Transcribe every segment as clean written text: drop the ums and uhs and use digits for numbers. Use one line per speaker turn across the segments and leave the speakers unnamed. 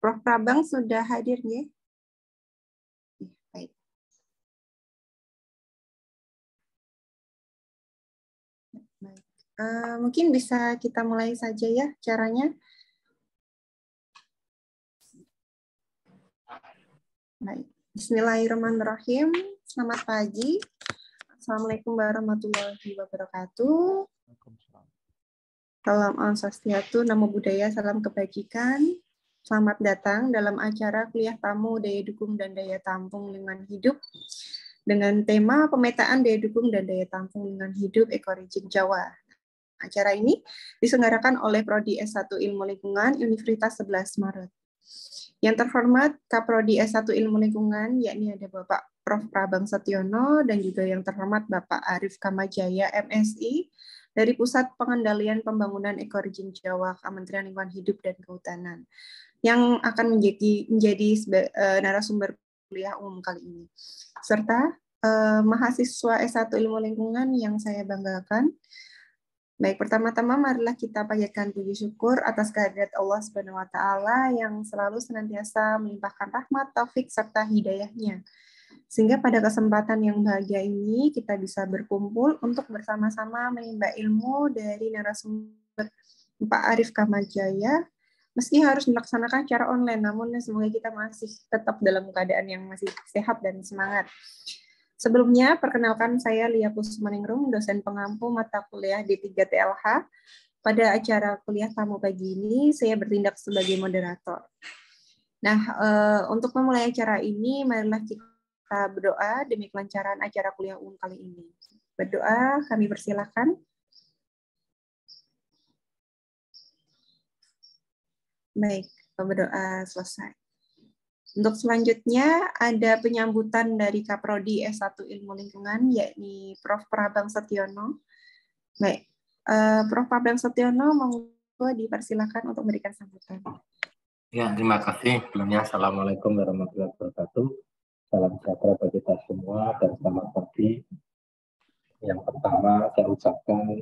Prof. Prabang sudah hadir ya? Baik. Baik. Mungkin bisa kita mulai saja ya caranya. Baik. Bismillahirrahmanirrahim. Selamat pagi. Assalamualaikum warahmatullahi wabarakatuh. Salam Swastiastu, Namo Buddhaya, salam kebajikan. Selamat datang dalam acara kuliah tamu daya dukung dan daya tampung lingkungan hidup dengan tema pemetaan daya dukung dan daya tampung lingkungan hidup Ekorigin Jawa. Acara ini diselenggarakan oleh Prodi S1 Ilmu Lingkungan Universitas 11 Maret. Yang terhormat Kaprodi S1 Ilmu Lingkungan, yakni ada Bapak Prof. Prabang Setiono dan juga yang terhormat Bapak Arif Kamajaya, MSI, dari Pusat Pengendalian Pembangunan Ekorigin Jawa, Kementerian Lingkungan Hidup dan Kehutanan, yang akan menjadi narasumber kuliah umum kali ini. Serta mahasiswa S1 Ilmu Lingkungan yang saya banggakan. Baik, pertama-tama marilah kita panjatkan puji syukur atas kehadirat Allah Subhanahu wa taala yang selalu senantiasa melimpahkan rahmat, taufik serta hidayahnya. Sehingga pada kesempatan yang bahagia ini kita bisa berkumpul untuk bersama-sama menimba ilmu dari narasumber Pak Arif Kamajaya. Meski harus melaksanakan secara online, namun semoga kita masih tetap dalam keadaan yang masih sehat dan semangat. Sebelumnya, perkenalkan saya Lia Kusmaningrum, dosen pengampu mata kuliah D3 TLH. Pada acara kuliah tamu pagi ini, saya bertindak sebagai moderator. Nah, untuk memulai acara ini, marilah kita berdoa demi kelancaran acara kuliah umum kali ini. Berdoa, kami persilakan. Baik, berdoa selesai. Untuk selanjutnya ada penyambutan dari Kaprodi S1 Ilmu Lingkungan, yakni Prof. Prabang Setiono. Baik, Prof. Prabang Setiono monggo dipersilakan untuk memberikan sambutan.
Ya, terima kasih. Sebelumnya, Assalamualaikum warahmatullahi wabarakatuh. Salam sejahtera bagi kita semua dan selamat pagi. Yang pertama, saya ucapkan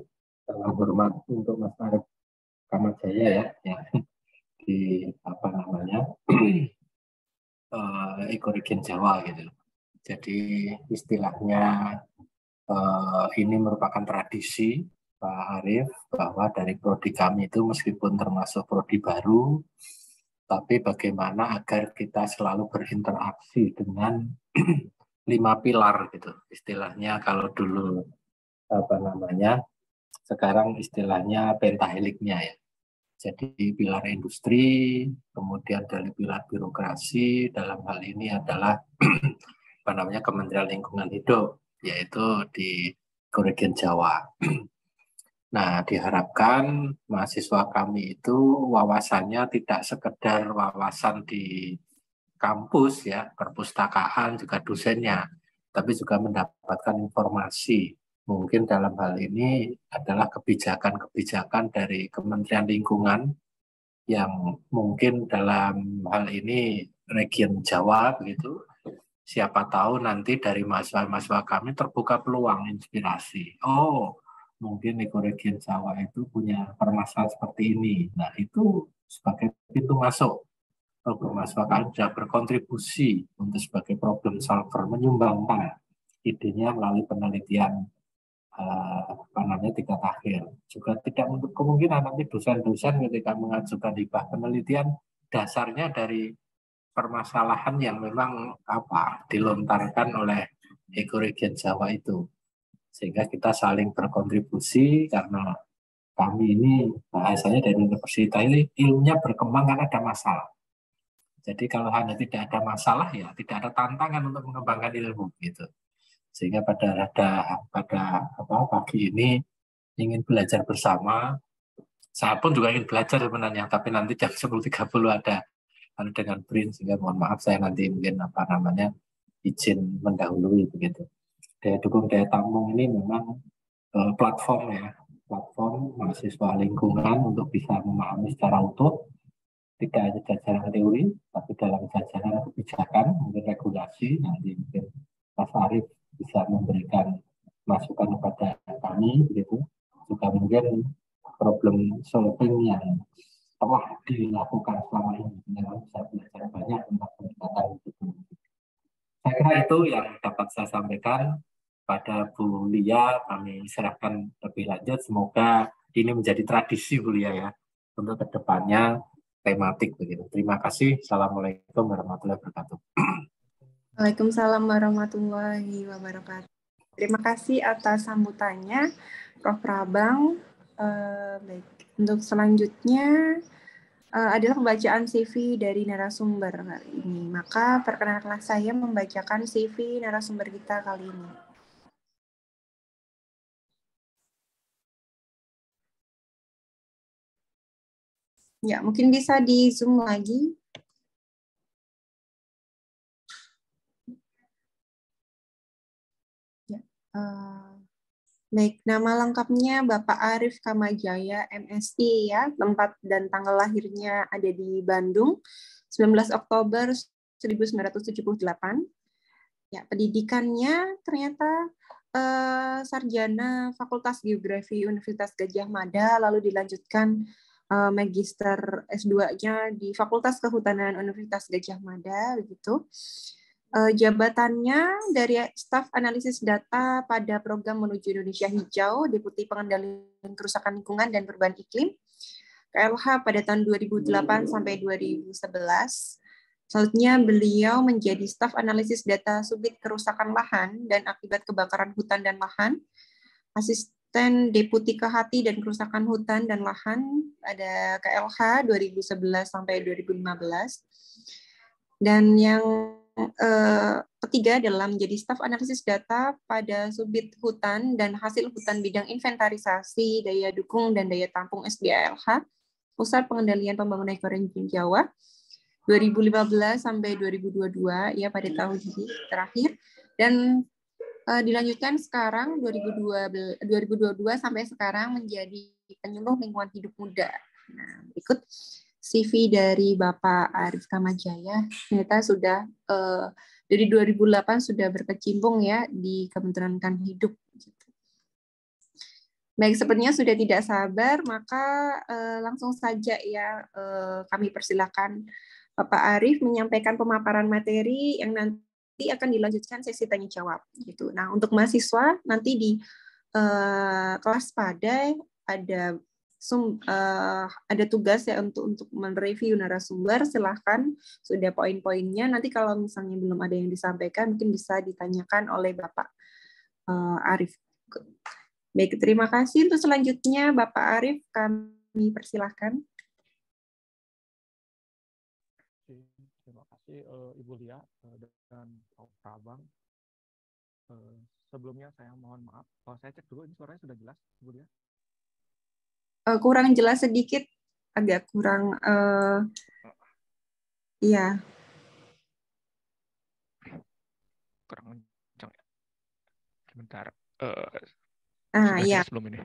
salam hormat untuk Mas Arif Kamajaya ya di Ekorigin Jawa gitu. Jadi istilahnya ini merupakan tradisi Pak Arif bahwa dari prodi kami itu meskipun termasuk prodi baru, tapi bagaimana agar kita selalu berinteraksi dengan 5 pilar gitu. Istilahnya kalau dulu sekarang istilahnya pentaheliknya ya. Jadi pilar industri, kemudian dari pilar birokrasi, dalam hal ini adalah Kementerian Lingkungan Hidup, yaitu di Ekorigin Jawa. Nah, diharapkan mahasiswa kami itu wawasannya tidak sekedar wawasan di kampus ya, perpustakaan juga dosennya, tapi juga mendapatkan informasi. Mungkin dalam hal ini adalah kebijakan-kebijakan dari Kementerian Lingkungan yang mungkin dalam hal ini region Jawa begitu. Siapa tahu nanti dari mahasiswa-mahasiswa kami terbuka peluang inspirasi. Oh, mungkin Ekorigin Jawa itu punya permasalahan seperti ini. Nah, itu sebagai pintu masuk. Kalau mahasiswa kami bisa berkontribusi untuk sebagai problem solver, menyumbangkan idenya melalui penelitian tingkat akhir. Juga tidak untuk kemungkinan nanti dosen-dosen ketika mengajukan hibah penelitian dasarnya dari permasalahan yang memang dilontarkan oleh Ekorigin Jawa itu, sehingga kita saling berkontribusi karena kami ini bahasanya dari universitas ini ilmunya berkembang karena ada masalah. Jadi kalau hanya tidak ada masalah ya tidak ada tantangan untuk mengembangkan ilmu gitu. Sehingga pada pagi ini ingin belajar bersama. Saya pun juga ingin belajar sebenarnya, tapi nanti jam 10.30 ada dengan BRIN, sehingga mohon maaf saya nanti mungkin izin mendahului begitu. Daya dukung daya tampung ini memang platform mahasiswa lingkungan untuk bisa memahami secara utuh tidak hanya jajaran teori, tapi dalam jajaran kebijakan, mungkin regulasi, nanti mungkin Mas Arif bisa memberikan masukan kepada kami, begitu. Juga mungkin problem solving yang telah dilakukan selama ini, dengan saya belajar banyak tentang pendekatan itu. Saya kira itu yang dapat saya sampaikan pada Bu Lia. Kami serahkan lebih lanjut. Semoga ini menjadi tradisi Bu Lia ya untuk kedepannya tematik begitu. Terima kasih. Assalamualaikum warahmatullahi wabarakatuh.
Waalaikumsalam warahmatullahi wabarakatuh. Terima kasih atas sambutannya, Prof. Prabang. Baik, untuk selanjutnya adalah pembacaan CV dari narasumber hari ini. Maka perkenalkanlah saya membacakan CV narasumber kita kali ini. Ya, mungkin bisa di Zoom lagi. Ya, baik, nama lengkapnya Bapak Arif Kamajaya, MSI ya, tempat dan tanggal lahirnya ada di Bandung, 19 Oktober 1978. Ya, pendidikannya ternyata sarjana Fakultas Geografi Universitas Gadjah Mada, lalu dilanjutkan Magister S2-nya di Fakultas Kehutanan Universitas Gadjah Mada, begitu. Jabatannya dari staf analisis data pada program Menuju Indonesia Hijau, Deputi Pengendalian Kerusakan Lingkungan dan Perubahan Iklim, KLH pada tahun 2008 sampai 2011. Selanjutnya beliau menjadi staf analisis data subit kerusakan lahan dan akibat kebakaran hutan dan lahan, asisten Deputi Kehati dan Kerusakan Hutan dan Lahan ada KLH 2011 sampai 2015. Dan yang ketiga adalah menjadi staf analisis data pada subit hutan dan hasil hutan bidang inventarisasi, daya dukung dan daya tampung SDALH, Pusat Pengendalian Pembangunan Ekoregioner Jawa 2015 sampai 2022 ya pada tahun ini terakhir, dan dilanjutkan sekarang 2022 sampai sekarang menjadi penyuluh lingkungan hidup muda. Nah, berikut CV dari Bapak Arif Kamajaya. Ternyata sudah dari 2008 sudah berkecimpung ya di Kementerian Lingkungan Hidup. Baik, sepertinya sudah tidak sabar, maka langsung saja ya kami persilakan Bapak Arif menyampaikan pemaparan materi yang nanti akan dilanjutkan sesi tanya jawab gitu. Nah, untuk mahasiswa nanti di kelas pada ada tugas ya untuk mereview narasumber. Silahkan, sudah poin-poinnya. Nanti kalau misalnya belum ada yang disampaikan, mungkin bisa ditanyakan oleh Bapak Arif. Baik, terima kasih. Untuk selanjutnya Bapak Arif, kami persilahkan.
Terima kasih Ibu Lia dan Prof. Prabang. Sebelumnya saya mohon maaf. Saya cek dulu ini suaranya sudah jelas, Ibu Lia.
Kurang jelas sedikit, agak kurang. Iya.
Kurang kencang ya. Sebentar.
Iya.
Jelas belum ini?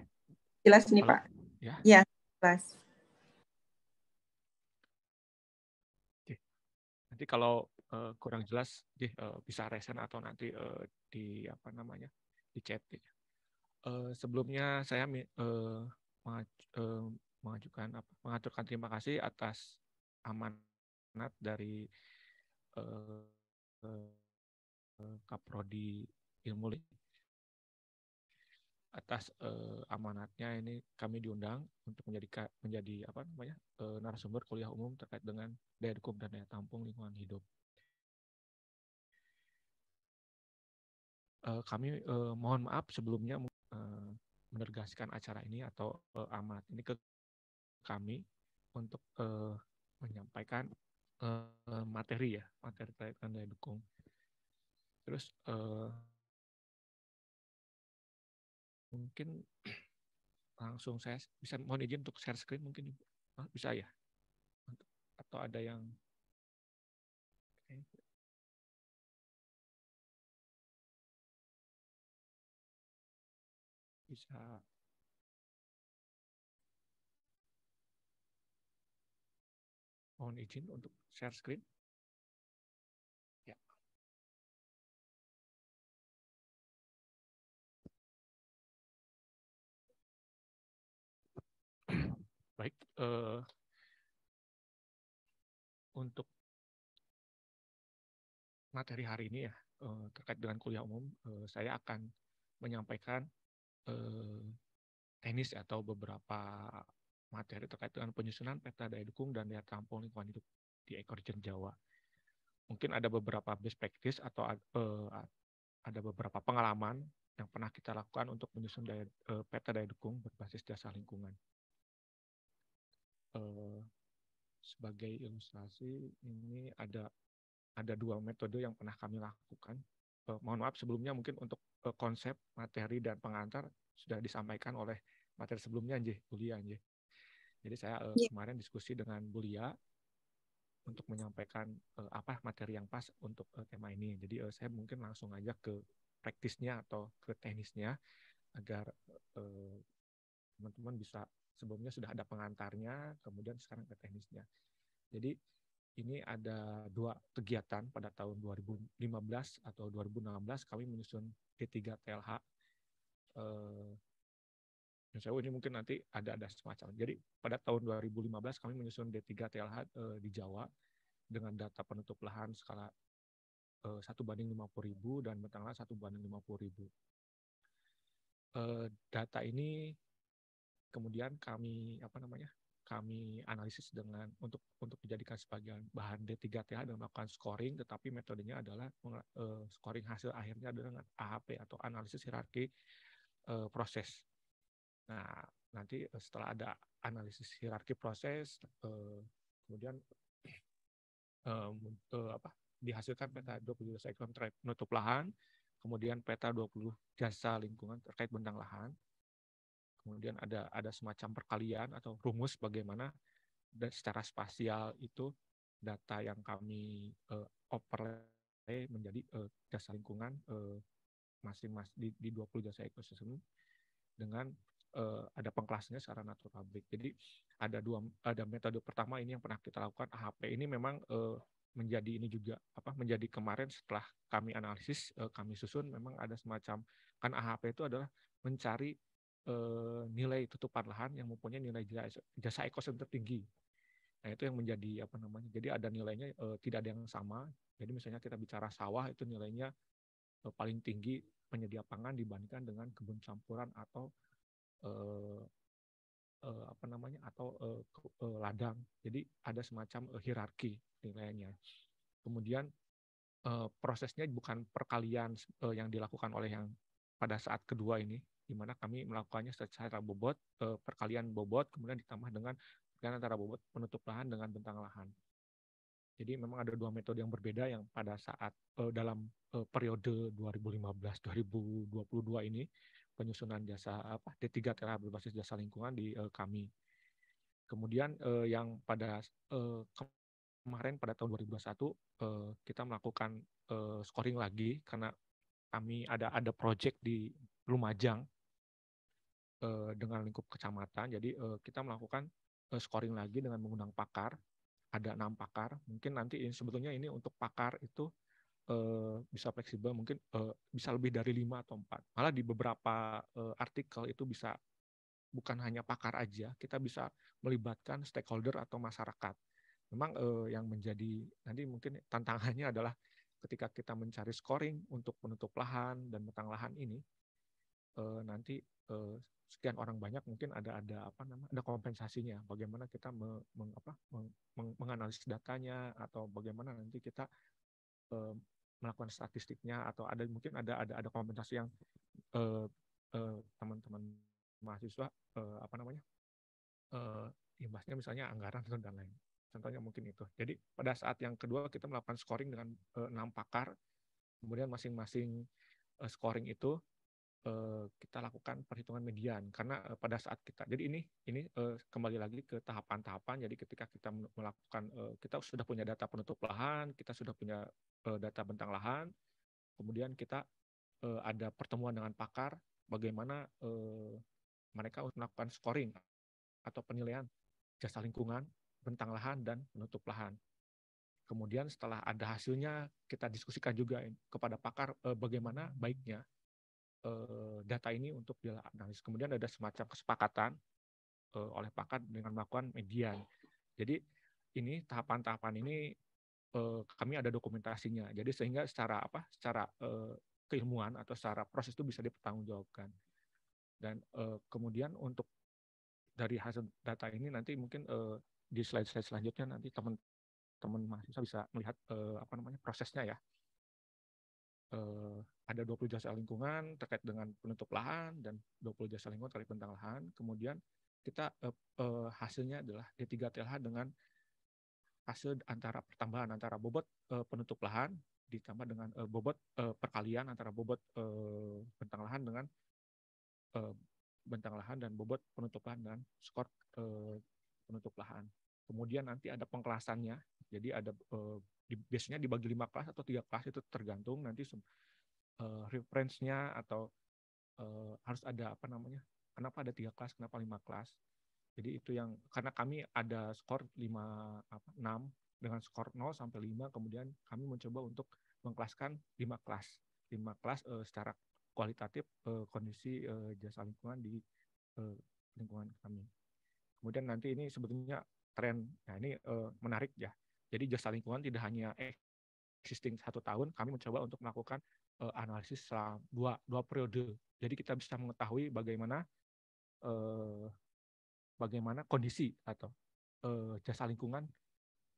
Jelas nih,
Halo?
Pak.
Ya.
Iya, jelas.
Nanti kalau kurang jelas bisa resen atau nanti di apa namanya di chat. Sebelumnya saya mengaturkan terima kasih atas amanat dari Kaprodi Ilmu atas amanatnya ini kami diundang untuk menjadi apa namanya narasumber kuliah umum terkait dengan daya dukung dan daya tampung lingkungan hidup. Kami mohon maaf sebelumnya menergaskan acara ini atau amanat ini ke kami untuk menyampaikan materi terkait dengan daya dukung. Terus mungkin langsung saya bisa mohon izin untuk share screen mungkin bisa ya, atau ada yang bisa mohon izin untuk share screen ya. Baik, untuk materi hari ini ya, terkait dengan kuliah umum, saya akan menyampaikan teknis atau beberapa materi terkait dengan penyusunan peta daya dukung dan daya tampung lingkungan hidup di ekoregion Jawa. Mungkin ada beberapa best practice atau ada beberapa pengalaman yang pernah kita lakukan untuk menyusun peta daya dukung berbasis jasa lingkungan. Sebagai ilustrasi, ini ada 2 metode yang pernah kami lakukan. Mohon maaf sebelumnya mungkin untuk konsep, materi, dan pengantar sudah disampaikan oleh materi sebelumnya, Bulia. Jadi saya kemarin diskusi dengan Bulia untuk menyampaikan apa materi yang pas untuk tema ini. Jadi saya mungkin langsung aja ke praktisnya atau ke teknisnya agar teman-teman bisa, sebelumnya sudah ada pengantarnya, kemudian sekarang ke teknisnya. Jadi ini ada 2 kegiatan pada tahun 2015 atau 2016 kami menyusun D3 TLH. Ini mungkin nanti ada semacam. Jadi pada tahun 2015 kami menyusun D3 TLH di Jawa dengan data penutup lahan skala 1:50.000 dan bentang lahan 1:50.000. Data ini kemudian kami kami analisis dengan untuk dijadikan sebagai bahan D3 TLH dan melakukan scoring, tetapi metodenya adalah scoring hasil akhirnya dengan AHP atau analisis hierarki proses. Nah, nanti setelah ada analisis hierarki proses, kemudian dihasilkan peta 20 jasa lingkungan terkait penutup lahan, kemudian peta 20 jasa lingkungan terkait bentang lahan. Kemudian ada semacam perkalian atau rumus bagaimana dan secara spasial itu data yang kami overlay menjadi jasa lingkungan masing-masing di 20 jasa ekosistem dengan ada pengklasannya secara naturalistik. Jadi ada metode pertama ini yang pernah kita lakukan, AHP. Ini memang menjadi ini juga menjadi kemarin setelah kami analisis, kami susun, memang ada semacam, kan AHP itu adalah mencari nilai tutupan lahan yang mempunyai nilai jasa ekosistem tertinggi. Nah, itu yang menjadi jadi ada nilainya tidak ada yang sama. Jadi misalnya kita bicara sawah, itu nilainya paling tinggi penyedia pangan dibandingkan dengan kebun campuran atau ladang. Jadi ada semacam hierarki nilainya. Kemudian prosesnya bukan perkalian yang dilakukan oleh yang pada saat kedua ini, di mana kami melakukannya secara bobot, perkalian bobot, kemudian ditambah dengan perkalian antara bobot penutup lahan dengan bentang lahan. Jadi memang ada 2 metode yang berbeda yang pada saat dalam periode 2015-2022 ini penyusunan jasa D3 TLH berbasis jasa lingkungan di kami. Kemudian yang pada kemarin pada tahun 2021 kita melakukan scoring lagi karena kami ada project di Lumajang dengan lingkup kecamatan. Jadi kita melakukan scoring lagi dengan mengundang pakar. Ada 6 pakar. Mungkin nanti sebetulnya ini untuk pakar itu bisa fleksibel, mungkin bisa lebih dari 5 atau 4. Malah di beberapa artikel itu bisa bukan hanya pakar aja, kita bisa melibatkan stakeholder atau masyarakat. Memang yang menjadi nanti mungkin tantangannya adalah ketika kita mencari scoring untuk penutup lahan dan bentang lahan ini, nanti sekian orang banyak mungkin ada kompensasinya. Bagaimana kita menganalisis datanya, atau bagaimana nanti kita melakukan statistiknya, atau mungkin ada kompensasi yang teman-teman mahasiswa imbasnya misalnya anggaran dan lain. Contohnya mungkin itu. Jadi pada saat yang kedua kita melakukan scoring dengan 6 pakar, kemudian masing-masing scoring itu kita lakukan perhitungan median, karena pada saat kita, jadi ini kembali lagi ke tahapan-tahapan. Jadi ketika kita melakukan, kita sudah punya data penutup lahan, kita sudah punya data bentang lahan, kemudian kita ada pertemuan dengan pakar, bagaimana mereka melakukan scoring atau penilaian jasa lingkungan, bentang lahan, dan penutup lahan. Kemudian setelah ada hasilnya, kita diskusikan juga kepada pakar bagaimana baiknya data ini untuk dianalisis. Kemudian ada semacam kesepakatan oleh pakar dengan melakukan median. Jadi tahapan-tahapan ini kami ada dokumentasinya. Jadi sehingga secara keilmuan atau secara proses itu bisa dipertanggungjawabkan. Dan kemudian untuk dari hasil data ini nanti mungkin di slide-slide selanjutnya nanti teman-teman mahasiswa bisa melihat prosesnya ya. Ada 20 jasa lingkungan terkait dengan penutup lahan dan 20 jasa lingkungan terkait bentang lahan. Kemudian kita hasilnya adalah D3TLH dengan hasil pertambahan antara bobot penutup lahan ditambah dengan bobot perkalian antara bobot bentang lahan dengan bentang lahan dan bobot penutup lahan dan skor penutup lahan. Kemudian nanti ada pengkelasannya. Jadi ada biasanya dibagi 5 kelas atau 3 kelas, itu tergantung nanti reference-nya atau harus ada kenapa ada 3 kelas, kenapa 5 kelas. Jadi itu yang karena kami ada skor 6 dengan skor 0 sampai 5, kemudian kami mencoba untuk mengkelaskan 5 kelas. 5 kelas secara kualitatif kondisi jasa lingkungan di lingkungan kami. Kemudian nanti ini sebetulnya tren, nah ini menarik ya. Jadi jasa lingkungan tidak hanya existing 1 tahun, kami mencoba untuk melakukan analisis selama 2 periode. Jadi kita bisa mengetahui bagaimana kondisi atau jasa lingkungan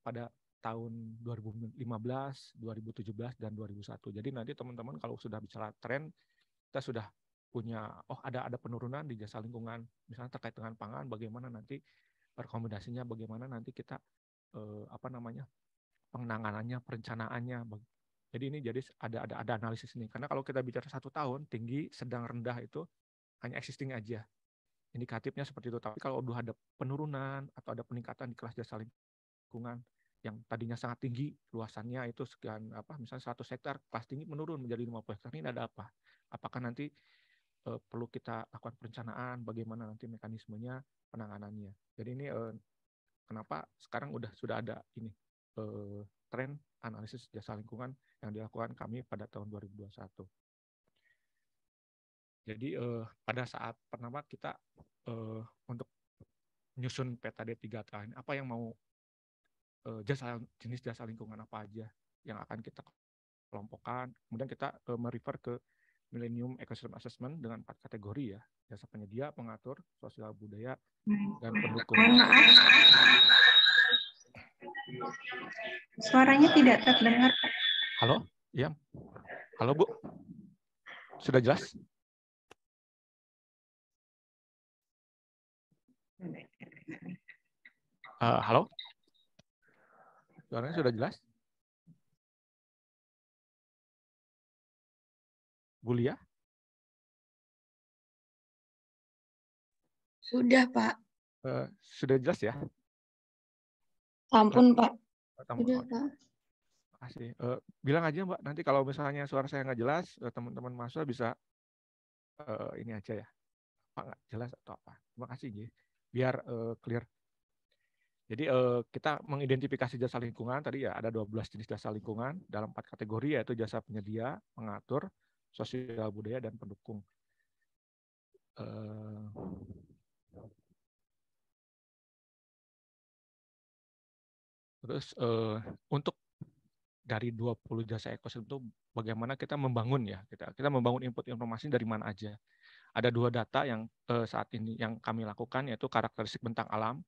pada tahun 2015, 2017, dan 2001. Jadi nanti teman-teman kalau sudah bicara tren, kita sudah punya, ada penurunan di jasa lingkungan, misalnya terkait dengan pangan, bagaimana nanti rekomendasinya, bagaimana nanti kita penanganannya, perencanaannya. Jadi ini ada analisis ini. Karena kalau kita bicara 1 tahun, tinggi, sedang, rendah itu hanya existing aja. Indikatifnya seperti itu. Tapi kalau udah ada penurunan atau ada peningkatan di kelas jasa lingkungan yang tadinya sangat tinggi, luasannya itu sekian misalnya 100 hektar, kelas tinggi menurun menjadi 50 hektar, ini ada apa? Apakah nanti perlu kita lakukan perencanaan, bagaimana nanti mekanismenya, penanganannya. Jadi ini kenapa sekarang sudah ada ini tren analisis jasa lingkungan yang dilakukan kami pada tahun 2021. Jadi pada saat pertama kita untuk menyusun peta D3TLH ini, apa yang mau jenis jasa lingkungan apa aja yang akan kita kelompokkan. Kemudian kita merefer ke Millennium Ecosystem Assessment dengan 4 kategori ya: jasa penyedia, pengatur, sosial budaya, dan pendukung.
Suaranya tidak terdengar.
Halo? Ya. Halo, Bu. Sudah jelas? Halo? Suaranya sudah jelas? Bu Lia?
Sudah, Pak.
Sudah jelas ya?
Ampun, Pak.
Sudah, Pak.
Makasih. Bilang aja, Mbak, nanti kalau misalnya suara saya nggak jelas, teman-teman mahasiswa bisa ini aja ya, Pak nggak jelas atau apa. Terima kasih, biar clear. Jadi kita mengidentifikasi jasa lingkungan, tadi ya ada 12 jenis jasa lingkungan dalam 4 kategori, yaitu jasa penyedia, pengatur, sosial budaya, dan pendukung. Terus untuk dari 20 jasa ekosistem itu bagaimana kita membangun ya, kita membangun input informasi dari mana aja. Ada 2 data yang saat ini yang kami lakukan, yaitu karakteristik bentang alam,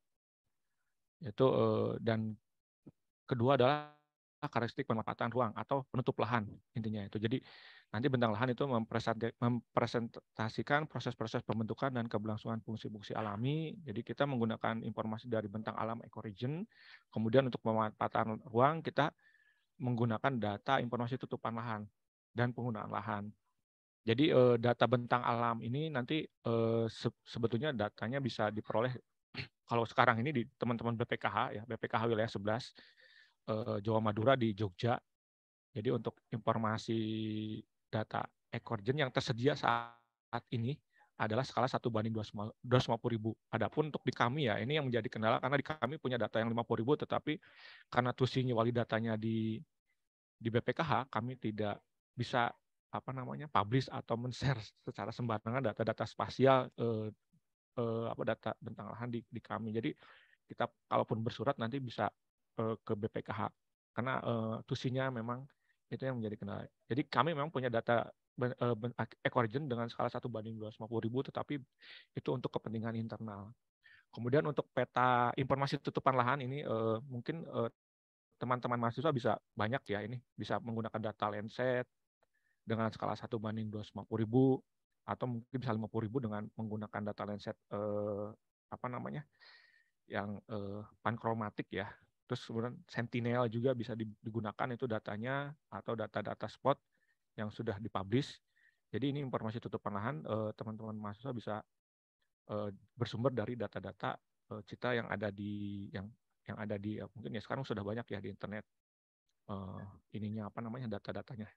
yaitu dan kedua adalah karakteristik pemanfaatan ruang atau penutup lahan, intinya itu. Jadi nanti bentang lahan itu mempresentasikan proses-proses pembentukan dan keberlangsungan fungsi-fungsi alami. Jadi kita menggunakan informasi dari bentang alam ecoregion. Kemudian untuk pemanfaatan ruang kita menggunakan data informasi tutupan lahan dan penggunaan lahan. Jadi data bentang alam ini nanti sebetulnya datanya bisa diperoleh kalau sekarang ini di teman-teman BPKH ya, BPKH wilayah 11 Jawa Madura di Jogja. Jadi untuk informasi data ecoregion yang tersedia saat ini adalah skala 1:250.000. Adapun untuk di kami ya, ini yang menjadi kendala karena di kami punya data yang 50.000, tetapi karena tusinya wali datanya di BPKH, kami tidak bisa publish atau men-share secara sembarangan data-data spasial data bentang lahan di kami. Jadi kita kalaupun bersurat nanti bisa ke BPKH karena tusinya memang itu yang menjadi kendala. Jadi kami memang punya data eco-region dengan skala 1:250.000, tetapi itu untuk kepentingan internal. Kemudian untuk peta informasi tutupan lahan ini mungkin teman-teman mahasiswa bisa banyak ya, ini bisa menggunakan data Landsat dengan skala 1:250.000 atau mungkin bisa 50.000 dengan menggunakan data Landsat yang pankromatik ya. Terus kemudian Sentinel juga bisa digunakan itu datanya, atau data-data spot yang sudah dipublish. Jadi ini informasi tutupan lahan, teman-teman mahasiswa bisa bersumber dari data-data CITA yang ada di mungkin ya sekarang sudah banyak ya di internet data-datanya.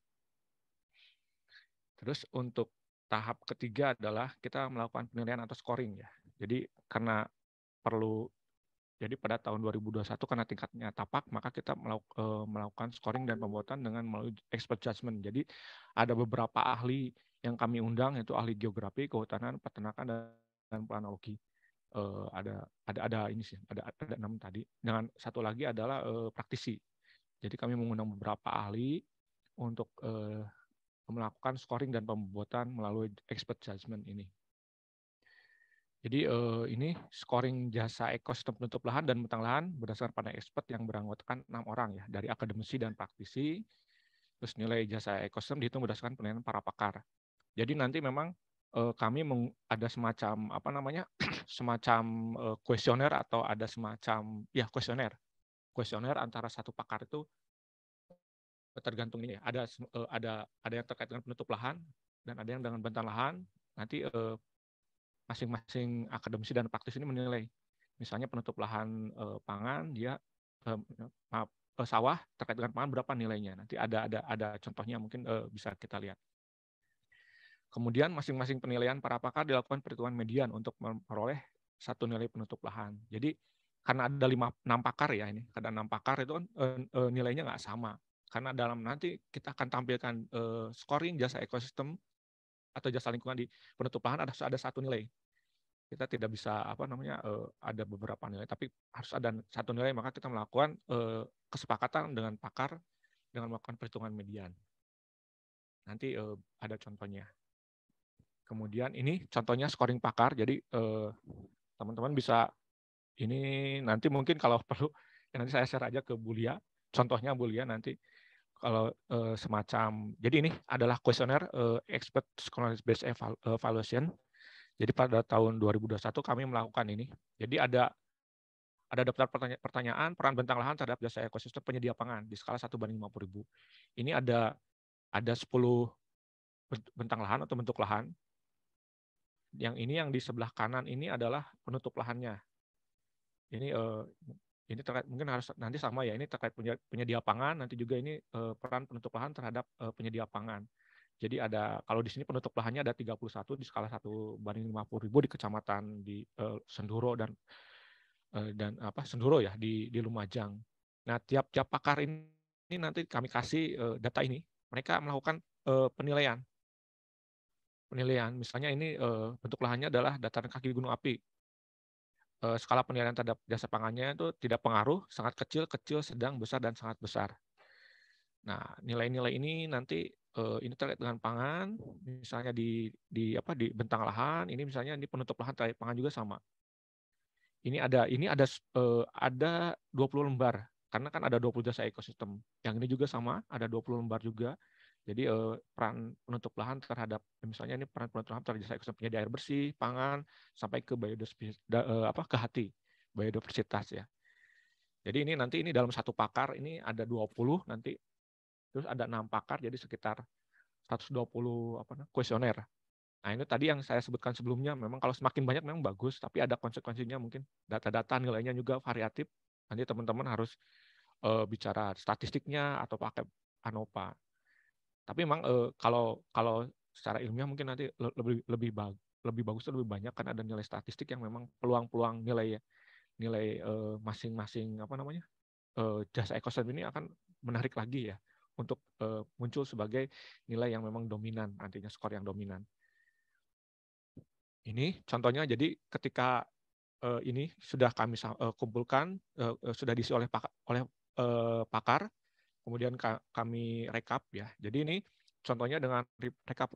Terus untuk tahap ketiga adalah kita melakukan penilaian atau scoring ya. Jadi karena pada tahun 2021 karena tingkatnya tapak, maka kita melakukan scoring dan pembuatan dengan melalui expert judgment. Jadi ada beberapa ahli yang kami undang, yaitu ahli geografi, kehutanan, peternakan, dan planologi. Ada 6 tadi. Dengan satu lagi adalah praktisi. Jadi kami mengundang beberapa ahli untuk melakukan scoring dan pembuatan melalui expert judgment ini. Jadi ini scoring jasa ekosistem penutup lahan dan bentang lahan berdasarkan panel expert yang beranggotakan 6 orang ya, dari akademisi dan praktisi. Terus nilai jasa ekosistem dihitung berdasarkan penilaian para pakar. Jadi nanti memang kami ada semacam semacam kuesioner atau ada semacam kuesioner antara satu pakar itu tergantung ini ya. Ada yang terkait dengan penutup lahan dan ada yang dengan bentang lahan. Nanti masing-masing akademisi dan praktisi ini menilai. Misalnya penutup lahan pangan, dia sawah terkait dengan pangan berapa nilainya. Nanti ada contohnya, mungkin bisa kita lihat. Kemudian masing-masing penilaian para pakar dilakukan perhitungan median untuk memperoleh satu nilai penutup lahan. Jadi karena ada 6 pakar ya ini, ada 6 pakar itu kan nilainya nggak sama. Karena dalam nanti kita akan tampilkan scoring jasa ekosistem atau jasa lingkungan di penutup lahan ada satu nilai. Kita tidak bisa ada beberapa nilai, tapi harus ada satu nilai, maka kita melakukan kesepakatan dengan pakar dengan melakukan perhitungan median. Nanti ada contohnya. Kemudian ini contohnya scoring pakar, jadi teman-teman bisa ini nanti mungkin kalau perlu nanti saya share aja ke Bulia, contohnya Bulia nanti kalau semacam, jadi ini adalah kuesioner expert scholarship based evaluation. Jadi pada tahun 2021 kami melakukan ini. Jadi ada daftar pertanyaan peran bentang lahan terhadap jasa ekosistem penyedia pangan di skala 1:50.000. Ini ada 10 bentang lahan atau bentuk lahan. Yang ini yang di sebelah kanan ini adalah penutup lahannya. Ini terkait, mungkin harus nanti sama ya, ini terkait penyedia pangan, nanti juga ini peran penutup lahan terhadap penyedia pangan. Jadi kalau di sini penutup lahannya ada 31 di skala 1:50.000 di kecamatan di Senduro dan Senduro ya di Lumajang. Nah, tiap pakar ini nanti kami kasih data ini, mereka melakukan penilaian. Misalnya ini bentuk lahannya adalah dataran kaki gunung api. Skala penilaian terhadap jasa pangannya itu tidak pengaruh, sangat kecil, sedang, besar, dan sangat besar. Nah, nilai-nilai ini nanti ini terkait dengan pangan, misalnya di bentang lahan, ini misalnya di penutup lahan terkait pangan juga sama. Ini ada 20 lembar, karena kan ada 20 jasa ekosistem. Yang ini juga sama, ada 20 lembar juga. Jadi peran penutup lahan terhadap, misalnya ini peran penutup lahan terhadap jasa ekosistem penyedia air bersih, pangan, sampai ke ke hati, biodiversitas ya. Jadi ini nanti dalam satu pakar ini ada 20 nanti, terus ada 6 pakar, jadi sekitar 120 kuesioner. Nah, ini tadi yang saya sebutkan sebelumnya, memang kalau semakin banyak memang bagus, tapi ada konsekuensinya, mungkin data-data nilainya juga variatif. Nanti teman-teman harus bicara statistiknya atau pakai ANOVA. Tapi memang kalau secara ilmiah mungkin nanti lebih bagus, lebih banyak, kan ada nilai statistik yang memang peluang nilai masing-masing jasa ekosistem ini akan menarik lagi ya untuk muncul sebagai nilai yang memang dominan, nantinya skor yang dominan. Ini contohnya, jadi ketika ini sudah kami kumpulkan, sudah diisi oleh pakar, kemudian kami rekap ya. Jadi ini contohnya dengan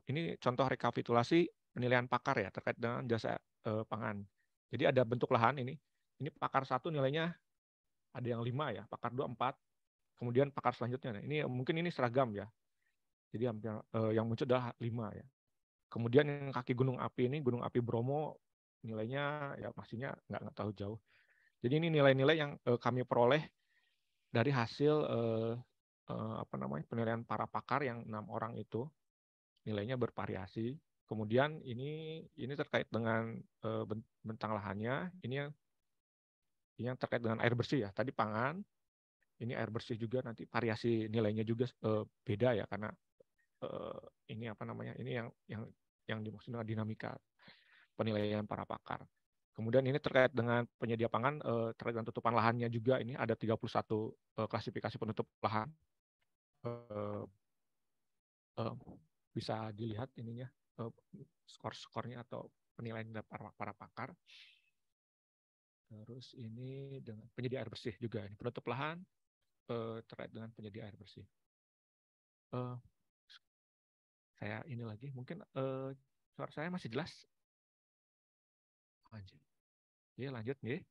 ini contoh rekapitulasi penilaian pakar ya terkait dengan jasa pangan. Jadi ada bentuk lahan ini pakar 1 nilainya ada yang 5 ya, pakar 2 4, kemudian pakar selanjutnya. Nah, ini mungkin ini seragam ya. Jadi yang muncul adalah 5 ya. Kemudian yang kaki gunung api ini, gunung api Bromo, nilainya ya pastinya nggak tahu jauh. Jadi ini nilai-nilai yang kami peroleh dari hasil penilaian para pakar yang 6 orang itu, nilainya bervariasi. Kemudian ini terkait dengan bentang lahannya, ini yang terkait dengan air bersih ya. Tadi pangan, ini air bersih juga nanti variasi nilainya juga beda ya karena ini yang dimaksud dengan dinamika penilaian para pakar. Kemudian ini terkait dengan penyedia pangan, terkait dengan tutupan lahannya juga, ini ada 31 klasifikasi penutup lahan. Bisa dilihat ininya, skor-skornya atau penilaian dari para pakar. Terus ini dengan penyedia air bersih juga, ini penutup lahan terkait dengan penyedia air bersih. Saya ini lagi, mungkin suara saya masih jelas? Ya, lanjut nih.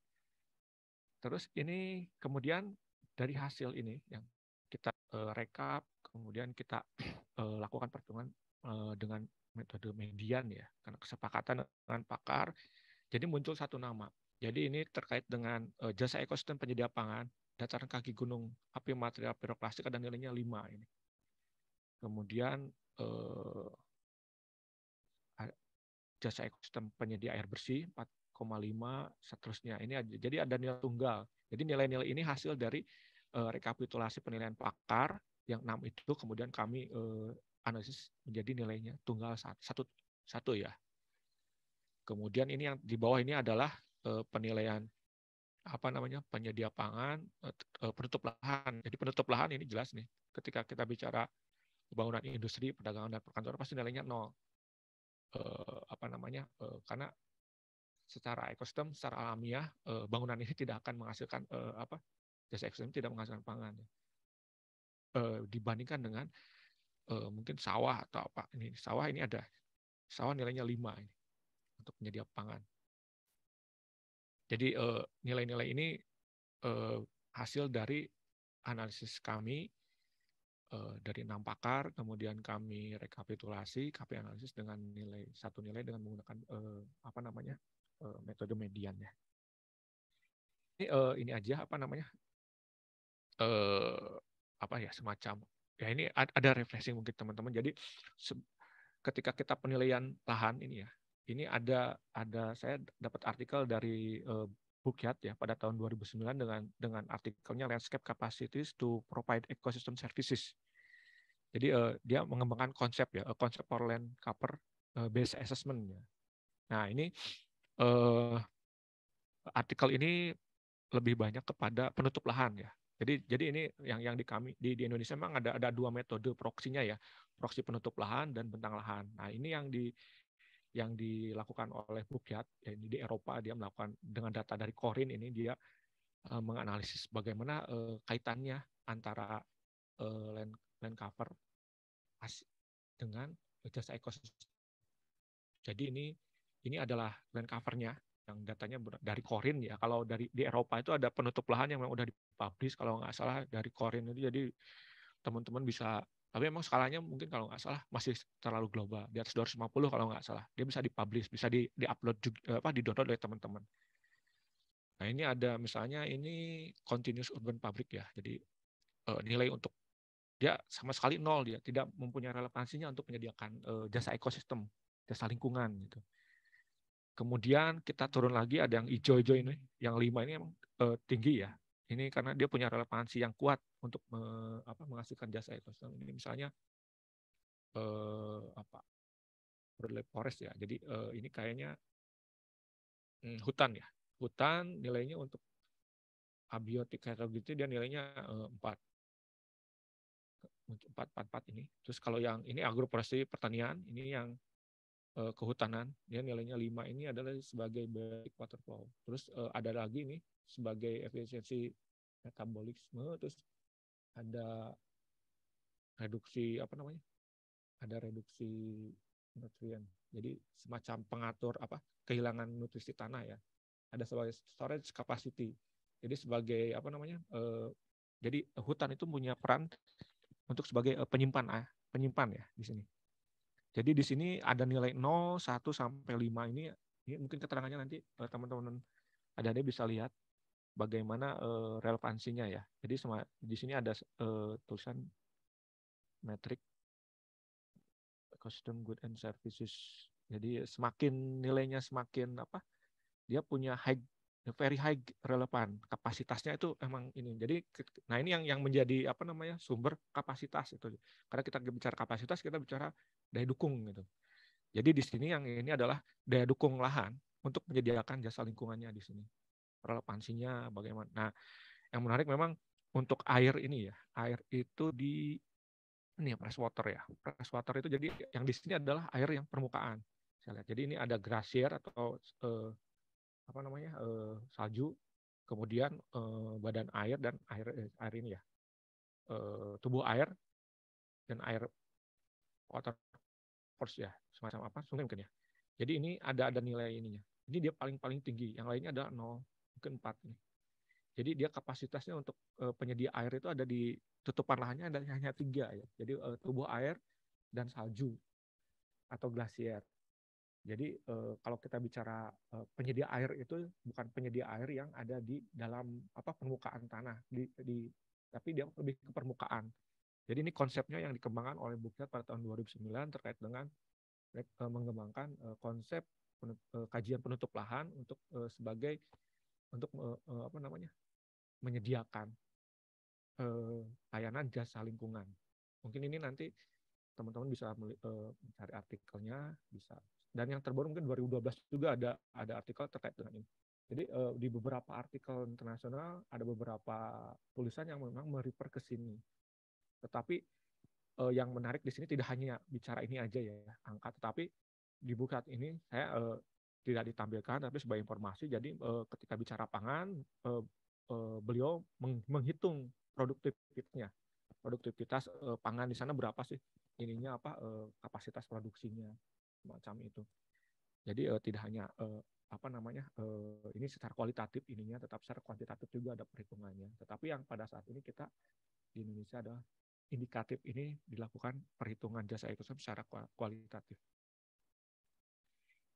Terus ini kemudian dari hasil ini yang kita rekap, kemudian kita lakukan perhitungan dengan metode median ya, karena kesepakatan dengan pakar, jadi muncul satu nama. Jadi ini terkait dengan jasa ekosistem penyedia pangan, dataran kaki gunung api material piroklastik ada nilainya 5 ini. Kemudian jasa ekosistem penyedia air bersih 4,5 seterusnya. Ini jadi ada nilai tunggal. Jadi nilai-nilai ini hasil dari rekapitulasi penilaian pakar yang 6 itu kemudian kami analisis menjadi nilainya tunggal satu ya. Kemudian ini yang di bawah ini adalah penilaian penyedia pangan, penutup lahan. Jadi penutup lahan ini jelas nih. Ketika kita bicara pembangunan industri, perdagangan dan perkantoran pasti nilainya 0. Karena secara ekosistem, secara alamiah bangunan ini tidak akan menghasilkan jasa ekosistem tidak menghasilkan pangan. Dibandingkan dengan mungkin sawah atau apa. Ini sawah nilainya 5 ini untuk penyedia pangan. Jadi nilai-nilai ini hasil dari analisis kami dari 6 pakar, kemudian kami rekapitulasi, kami analisis dengan satu nilai dengan menggunakan metode median ya. Ini aja semacam ya, ini ada refreshing mungkin teman-teman. Jadi ketika kita penilaian lahan ini ya, ini ada saya dapat artikel dari Bukyat ya pada tahun 2009 dengan artikelnya Landscape Capacities to Provide Ecosystem Services. Jadi dia mengembangkan konsep for land cover based assessment ya. Nah, ini artikel ini lebih banyak kepada penutup lahan ya. Jadi ini yang di Indonesia memang ada 2 metode proksinya ya, proksi penutup lahan dan bentang lahan. Nah, ini yang dilakukan oleh Bukyat ya, ini di Eropa dia melakukan dengan data dari Corin, ini dia menganalisis bagaimana kaitannya antara land cover dengan jasa ekosistem. Jadi ini adalah land covernya yang datanya dari Corin ya. Kalau di Eropa itu ada penutup lahan yang memang udah dipublish kalau nggak salah dari Corin itu. Jadi teman-teman bisa, tapi memang skalanya mungkin kalau nggak salah masih terlalu global, di atas 250 kalau nggak salah. Dia bisa dipublish, bisa di-upload juga, di-download oleh teman-teman. Nah, ini ada misalnya ini continuous urban fabric ya. Jadi nilai untuk dia sama sekali 0, dia tidak mempunyai relevansinya untuk menyediakan jasa ekosistem, jasa lingkungan gitu. Kemudian kita turun lagi, ada yang hijau-hijau ini, yang 5 ini memang tinggi ya. Ini karena dia punya relevansi yang kuat untuk menghasilkan jasa ekosistem. Ini misalnya forest ya. Jadi ini kayaknya hutan ya. Hutan nilainya untuk abiotik kayak gitu dia nilainya 4 ini. Terus kalau yang ini agroforestry pertanian, ini yang kehutanan, ya nilainya 5 ini adalah sebagai basic water flow. Terus ada lagi nih sebagai efisiensi metabolisme, terus ada reduksi ada reduksi nutrien. Jadi semacam pengatur kehilangan nutrisi tanah ya. Ada sebagai storage capacity. Jadi sebagai jadi hutan itu punya peran untuk sebagai penyimpan ya di sini. Jadi di sini ada nilai 0, 1 sampai 5 ini mungkin keterangannya nanti teman-teman adik-adik bisa lihat bagaimana relevansinya ya. Jadi di sini ada tulisan metric custom good and services. Jadi semakin nilainya semakin dia punya very high relevan, kapasitasnya itu emang ini. Jadi nah ini yang menjadi sumber kapasitas itu. Karena kita bicara kapasitas, kita bicara daya dukung gitu. Jadi di sini yang ini adalah daya dukung lahan untuk menyediakan jasa lingkungannya di sini. Relevansinya bagaimana. Nah, yang menarik memang untuk air ini ya. Air itu ini fresh water ya. Fresh water itu jadi yang di sini adalah air yang permukaan. Saya lihat. Jadi ini ada glacier atau salju, kemudian badan air dan air ini ya, tubuh air dan air water force ya, semacam sungai mungkin ya. Jadi ini ada nilai ininya. Ini dia paling tinggi, yang lainnya ada 0, mungkin 4 ini. Jadi dia kapasitasnya untuk penyedia air itu ada di tutupan lahannya ada hanya 3 ya. Jadi tubuh air dan salju atau glasier. Jadi kalau kita bicara penyedia air itu bukan penyedia air yang ada di dalam permukaan tanah, tapi dia lebih ke permukaan. Jadi ini konsepnya yang dikembangkan oleh Bukit pada tahun 2009 terkait dengan mengembangkan konsep kajian penutup lahan untuk menyediakan layanan jasa lingkungan. Mungkin ini nanti teman-teman bisa mencari artikelnya, bisa. Dan yang terbaru mungkin 2012 juga ada artikel terkait dengan ini. Jadi di beberapa artikel internasional ada beberapa tulisan yang memang merefer ke sini. Tetapi yang menarik di sini tidak hanya bicara ini aja ya, angka, tetapi di buku ini saya tidak ditampilkan, tapi sebagai informasi. Jadi ketika bicara pangan, beliau menghitung produktivitas pangan di sana berapa sih ininya kapasitas produksinya macam itu. Jadi tidak hanya ini secara kualitatif ininya, tetap secara kuantitatif juga ada perhitungannya. Tetapi yang pada saat ini kita di Indonesia adalah indikatif ini dilakukan perhitungan jasa ekosistem secara kualitatif.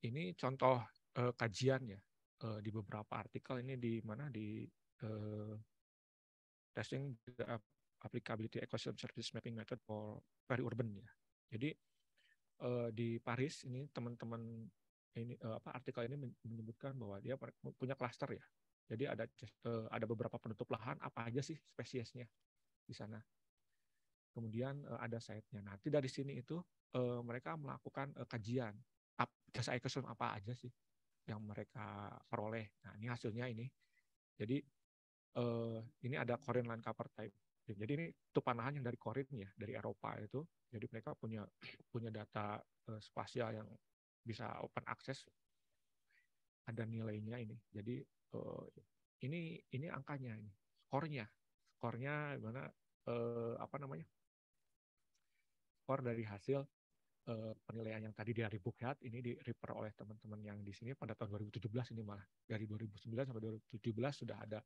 Ini contoh kajian ya di beberapa artikel ini di testing the applicability ecosystem service mapping method for peri-urban ya. Jadi di Paris ini teman-teman ini artikel ini menyebutkan bahwa dia punya klaster ya. Jadi ada beberapa penutup lahan, apa aja sih spesiesnya di sana. Kemudian ada site-nya. Nanti dari sini itu mereka melakukan kajian jasa ekosistem apa aja sih yang mereka peroleh. Nah, ini hasilnya ini. Jadi ini ada Korean land cover type. Jadi ini tutupan lahan yang dari Korea ya, dari Eropa itu. Jadi mereka punya data spasial yang bisa open access. Ada nilainya ini. Jadi ini angkanya ini. Skornya gimana skor dari hasil penilaian yang tadi dari Bukit ini di-refer oleh teman-teman yang di sini pada tahun 2017 ini malah. Dari 2009 sampai 2017 sudah ada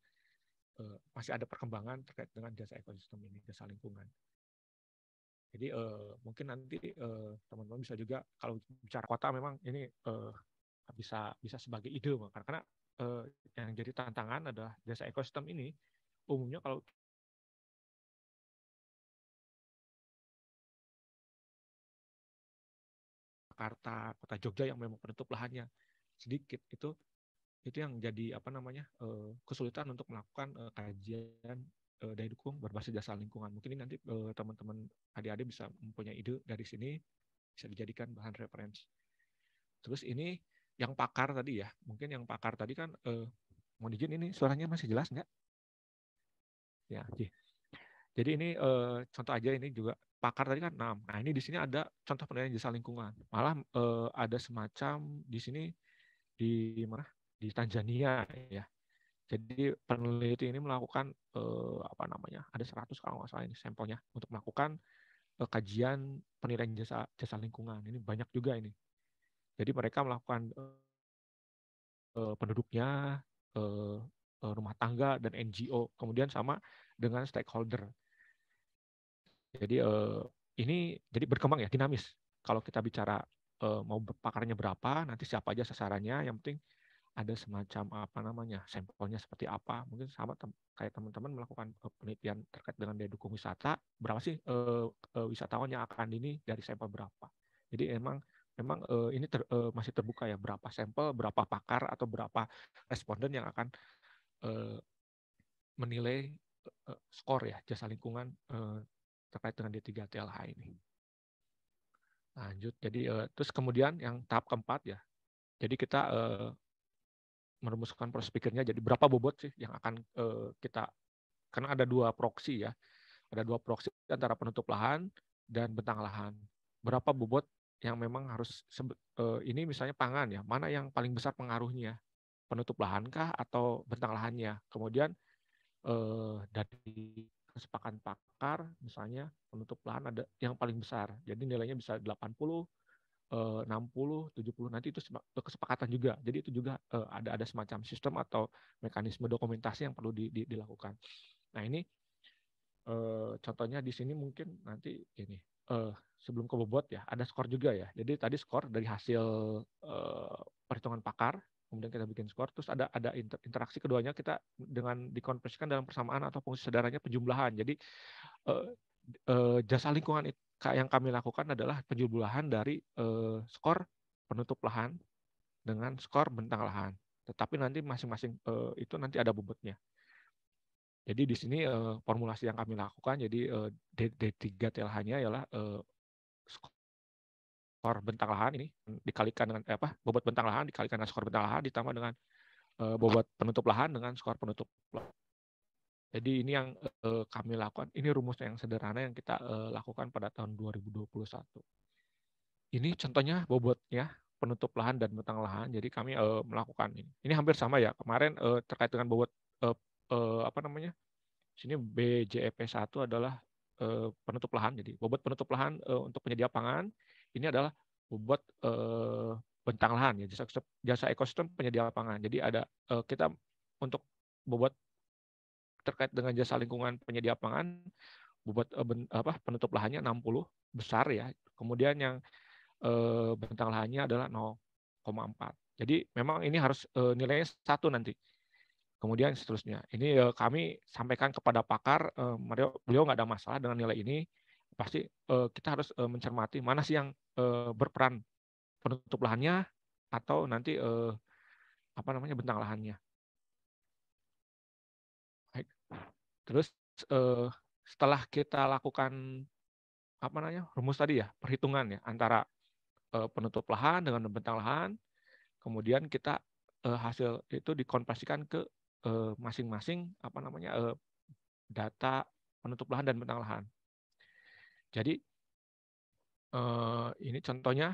masih ada perkembangan terkait dengan jasa ekosistem ini, jasa lingkungan. Jadi mungkin nanti teman-teman bisa juga kalau bicara kota memang ini bisa sebagai ide, karena yang jadi tantangan adalah jasa ekosistem ini umumnya kalau Jakarta, kota Jogja yang memang penutup lahannya sedikit, itu yang jadi kesulitan untuk melakukan kajian daya dukung berbasis jasa lingkungan. Mungkin ini nanti teman-teman adik-adik bisa mempunyai ide dari sini, bisa dijadikan bahan referensi. Terus ini yang pakar tadi ya, mungkin yang pakar tadi kan mohon izin ini suaranya masih jelas nggak? Ya, Jadi ini contoh aja, ini juga pakar tadi kan 6. Nah ini di sini ada contoh penilaian jasa lingkungan. Malah ada semacam di sini di mana? Di Tanzania ya. Jadi peneliti ini melakukan apa namanya? Ada 100 kalau nggak salah ini sampelnya untuk melakukan kajian penilaian jasa lingkungan. Ini banyak juga ini. Jadi mereka melakukan penduduknya, rumah tangga dan NGO, kemudian sama dengan stakeholder. Jadi ini jadi berkembang ya, dinamis. Kalau kita bicara mau pakarnya berapa, nanti siapa aja sasarannya, yang penting ada semacam apa namanya, sampelnya seperti apa. Mungkin sama kayak teman-teman melakukan penelitian terkait dengan daya dukung wisata, berapa sih wisatawan yang akan ini dari sampel berapa. Jadi memang ini masih terbuka ya, berapa sampel, berapa pakar atau berapa responden yang akan menilai skor ya jasa lingkungan terkait dengan D3TLH ini. Lanjut, jadi terus kemudian yang tahap keempat ya, jadi kita merumuskan proses pikirnya, jadi berapa bobot sih yang akan kita, karena ada 2 proksi ya, ada 2 proksi antara penutup lahan dan bentang lahan. Berapa bobot yang memang harus, ini misalnya pangan ya, mana yang paling besar pengaruhnya, penutup lahankah atau bentang lahannya. Kemudian dari kesepakatan pakar, misalnya penutup lahan ada yang paling besar, jadi nilainya bisa 80, 60, 70, nanti itu kesepakatan juga. Jadi itu juga ada semacam sistem atau mekanisme dokumentasi yang perlu dilakukan. Nah ini contohnya di sini mungkin nanti ini sebelum ke bobot ya, ada skor juga ya. Jadi tadi skor dari hasil perhitungan pakar, kemudian kita bikin skor, terus ada interaksi keduanya, kita dengan dikonversikan dalam persamaan atau fungsi sederhananya penjumlahan. Jadi jasa lingkungan yang kami lakukan adalah penjumlahan dari skor penutup lahan dengan skor bentang lahan. Tetapi nanti masing-masing itu nanti ada bobotnya. Jadi di sini formulasi yang kami lakukan, jadi D3TLH-nya ialah skor bentang lahan ini dikalikan dengan bobot bentang lahan dikalikan dengan skor bentang lahan ditambah dengan bobot penutup lahan dengan skor penutup lahan. Jadi ini yang kami lakukan, ini rumus yang sederhana yang kita lakukan pada tahun 2021. Ini contohnya bobotnya penutup lahan dan bentang lahan. Jadi kami melakukan ini. Ini hampir sama ya. Kemarin terkait dengan bobot apa namanya? Sini BJEP1 adalah penutup lahan. Jadi bobot penutup lahan untuk penyedia pangan ini adalah bobot bentang lahan ya, jasa ekosistem penyedia pangan. Jadi ada kita untuk bobot terkait dengan jasa lingkungan penyedia pangan, bobot penutup lahannya 60 besar ya. Kemudian yang bentang lahannya adalah 0,4. Jadi memang ini harus nilainya 1 nanti. Kemudian seterusnya. Ini kami sampaikan kepada pakar, beliau nggak ada masalah dengan nilai ini. Pasti kita harus mencermati mana sih yang berperan, penutup lahannya atau nanti apa namanya bentang lahannya. Baik. Terus setelah kita lakukan apa namanya rumus tadi ya, perhitungan ya antara penutup lahan dengan bentang lahan, kemudian kita hasil itu dikonversikan ke masing-masing apa namanya data penutup lahan dan bentang lahan. Jadi ini contohnya,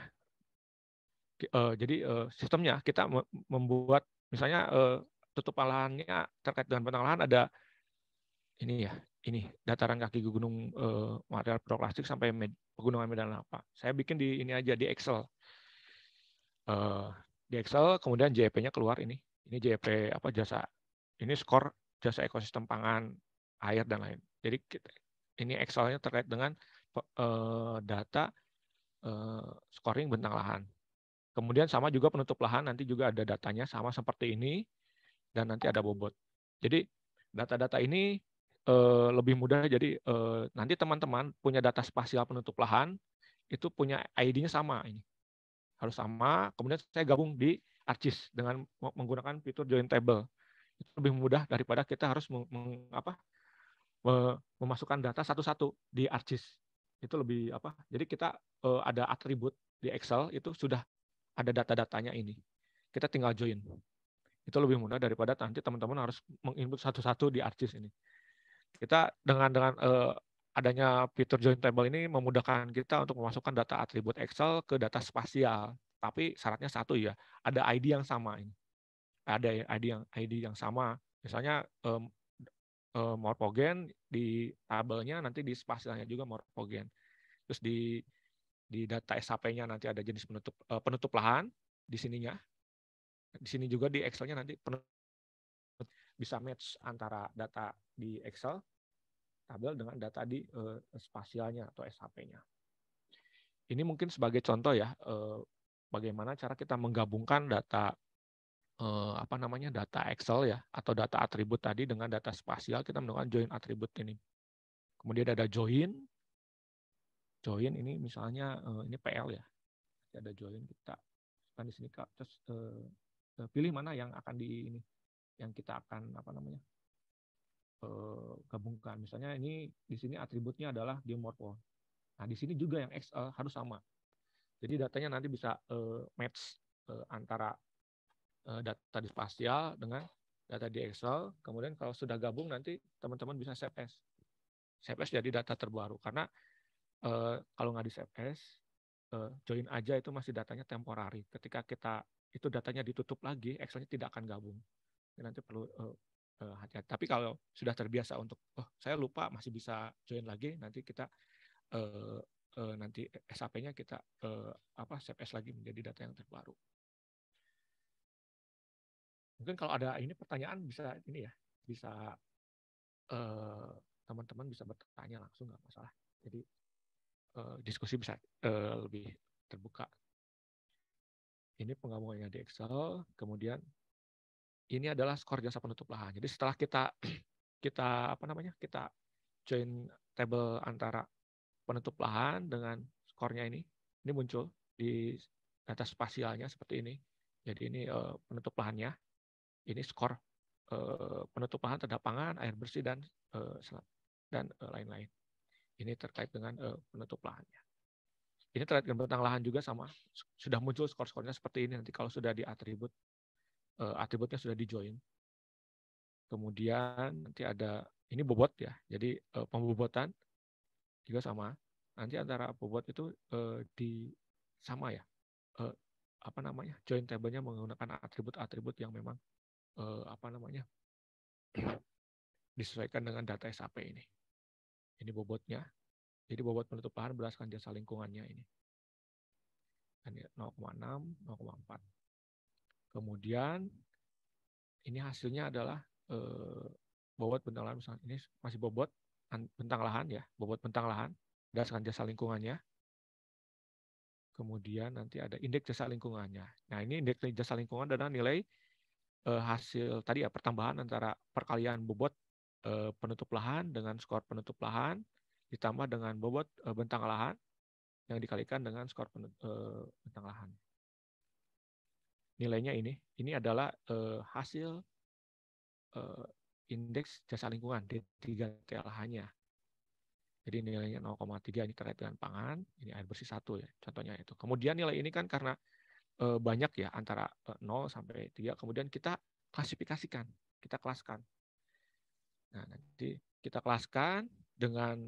jadi sistemnya kita membuat misalnya tutupan lahannya terkait dengan bentang lahan ada ini ya, ini dataran kaki gunung material piroklastik sampai pegunungan Medan Lapa. Saya bikin di ini aja di Excel. Di Excel kemudian JP-nya keluar ini JP apa jasa, ini skor jasa ekosistem pangan, air dan lain. Jadi ini Excel-nya terkait dengan data scoring bentang lahan. Kemudian sama juga penutup lahan, nanti juga ada datanya sama seperti ini dan nanti ada bobot. Jadi data-data ini lebih mudah, jadi nanti teman-teman punya data spasial penutup lahan itu punya ID-nya sama ini. Harus sama, kemudian saya gabung di ArcGIS dengan menggunakan fitur join table. Itu lebih mudah daripada kita harus memasukkan data satu-satu di ArcGIS. Itu lebih apa? Jadi kita ada atribut di Excel itu sudah ada data-datanya ini. Kita tinggal join. Itu lebih mudah daripada nanti teman-teman harus menginput satu-satu di ArcGIS ini. Kita dengan adanya fitur join table ini memudahkan kita untuk memasukkan data atribut Excel ke data spasial. Tapi syaratnya satu ya, ada ID yang sama ini. Ada ID yang sama. Misalnya morphogen di tabelnya, nanti di spasialnya juga morphogen. Terus di data SAP-nya nanti ada jenis penutup lahan di sininya. Di sini juga di Excel-nya nanti bisa match antara data di Excel tabel dengan data di spasialnya atau SAP-nya. Ini mungkin sebagai contoh ya, bagaimana cara kita menggabungkan data data Excel ya, atau data atribut tadi dengan data spasial, kita menggunakan join atribut ini. Kemudian ada join ini misalnya ini PL ya, ada join, kita kan di sini terus pilih mana yang akan yang kita akan gabungkan. Misalnya ini di sini atributnya adalah geomorpho. Nah di sini juga yang Excel harus sama. Jadi datanya nanti bisa match antara data di spasial dengan data di Excel. Kemudian kalau sudah gabung nanti teman-teman bisa save as. Save as jadi data terbaru. Karena kalau nggak di save as, join aja itu masih datanya temporary. Ketika itu datanya ditutup lagi, Excel-nya tidak akan gabung. Jadi nanti perlu hati-hati. Tapi kalau sudah terbiasa untuk, saya lupa masih bisa join lagi, nanti kita nanti SAP-nya kita save as lagi menjadi data yang terbaru. Mungkin kalau ada ini pertanyaan bisa teman-teman bisa bertanya langsung, nggak masalah. Jadi diskusi bisa lebih terbuka. Ini penggabungannya di Excel, kemudian ini adalah skor jasa penutup lahan. Jadi setelah kita join table antara penutup lahan dengan skornya ini muncul di data spasialnya seperti ini. Jadi ini penutup lahannya, ini skor penutup lahan terhadap pangan, air bersih dan lain-lain. Ini terkait dengan penutup lahannya. Ini terkait dengan bentang lahan juga sama, sudah muncul skor-skornya seperti ini. Nanti kalau sudah di atribut, atributnya sudah di join. Kemudian nanti ada ini bobot ya, jadi pembobotan juga sama. Nanti antara bobot itu sama ya, join table-nya menggunakan atribut-atribut yang memang disesuaikan dengan data SAP ini. Ini bobotnya. Jadi bobot penutup lahan berdasarkan jasa lingkungannya ini. 0,6, 0,4. Kemudian ini hasilnya adalah bobot bentang lahan. Misalnya ini masih bobot bentang lahan ya, bobot bentang lahan berdasarkan jasa lingkungannya. Kemudian nanti ada indeks jasa lingkungannya. Nah ini indeks jasa lingkungan adalah nilai hasil tadi ya, pertambahan antara perkalian bobot penutup lahan dengan skor penutup lahan ditambah dengan bobot bentang lahan yang dikalikan dengan skor bentang lahan. Nilainya ini adalah hasil indeks jasa lingkungan D3 TLH-nya. Jadi nilainya 0,3 ini terkait dengan pangan, ini air bersih 1 ya, contohnya itu. Kemudian nilai ini kan karena banyak ya, antara 0 sampai 3, kemudian kita klasifikasikan, kita kelaskan. Nah, nanti kita kelaskan dengan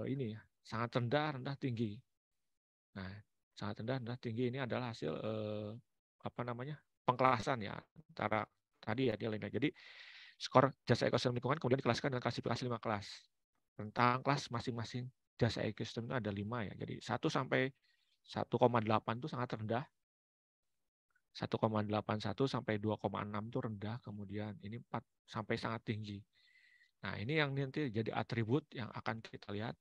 ini ya, sangat rendah, rendah, tinggi. Nah, sangat rendah, rendah, tinggi ini adalah hasil pengkelasan ya, antara tadi ya nilainya. Jadi skor jasa ekosistem lingkungan kemudian dikelaskan dengan klasifikasi 5 kelas. Tentang kelas masing-masing jasa ekosistem itu ada 5 ya. Jadi 1 sampai 1,8 itu sangat rendah. 1,81 sampai 2,6 itu rendah, kemudian ini 4 sampai sangat tinggi. Nah, ini yang nanti jadi atribut yang akan kita lihat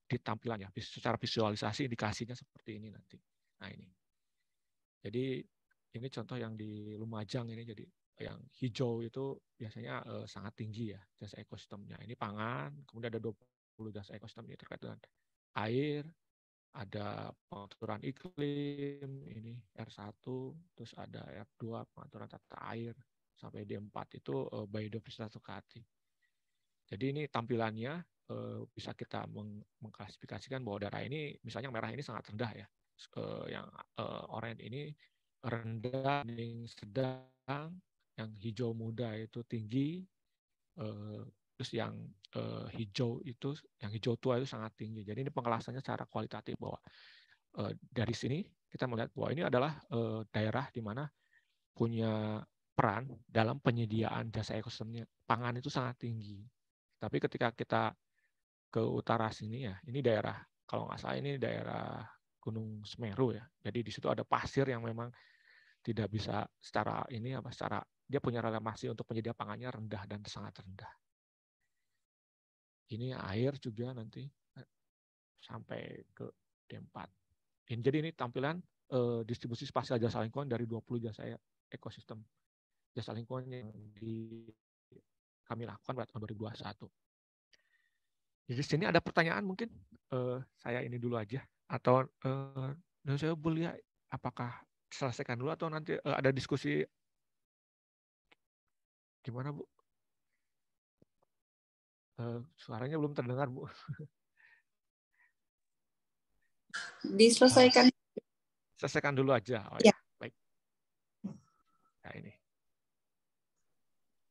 di tampilannya, secara visualisasi indikasinya seperti ini nanti. Nah, ini. Jadi ini contoh yang di Lumajang ini, jadi yang hijau itu biasanya sangat tinggi ya jasa ekosistemnya. Ini pangan, kemudian ada 20 jasa ekosistem ini terkait dengan air, ada pengaturan iklim, ini R1, terus ada R2, pengaturan tata air, sampai D4 itu biodiversitas sukati. Jadi ini tampilannya bisa kita mengklasifikasikan bahwa daerah ini, misalnya merah ini sangat rendah ya, yang oranye ini rendah, sedang, yang hijau muda itu tinggi, Terus yang yang hijau tua itu sangat tinggi. Jadi ini pengelasannya secara kualitatif bahwa dari sini kita melihat bahwa ini adalah daerah di mana punya peran dalam penyediaan jasa ekosistemnya pangan itu sangat tinggi. Tapi ketika kita ke utara sini ya, ini daerah kalau nggak salah ini daerah Gunung Semeru ya. Jadi di situ ada pasir yang memang tidak bisa secara dia punya relasi untuk penyedia pangannya rendah dan sangat rendah. Ini air juga nanti sampai ke D4. Jadi ini tampilan distribusi spasial jasa lingkungan dari 20 jasa ekosistem jasa lingkungan yang kami lakukan pada tahun 2021. Jadi di sini ada pertanyaan mungkin saya ini dulu aja atau saya boleh apakah selesaikan dulu atau nanti ada diskusi gimana Bu? Suaranya belum terdengar Bu.
Diselesaikan.
Selesaikan dulu aja. Oh,
ya.
Baik. Nah ini.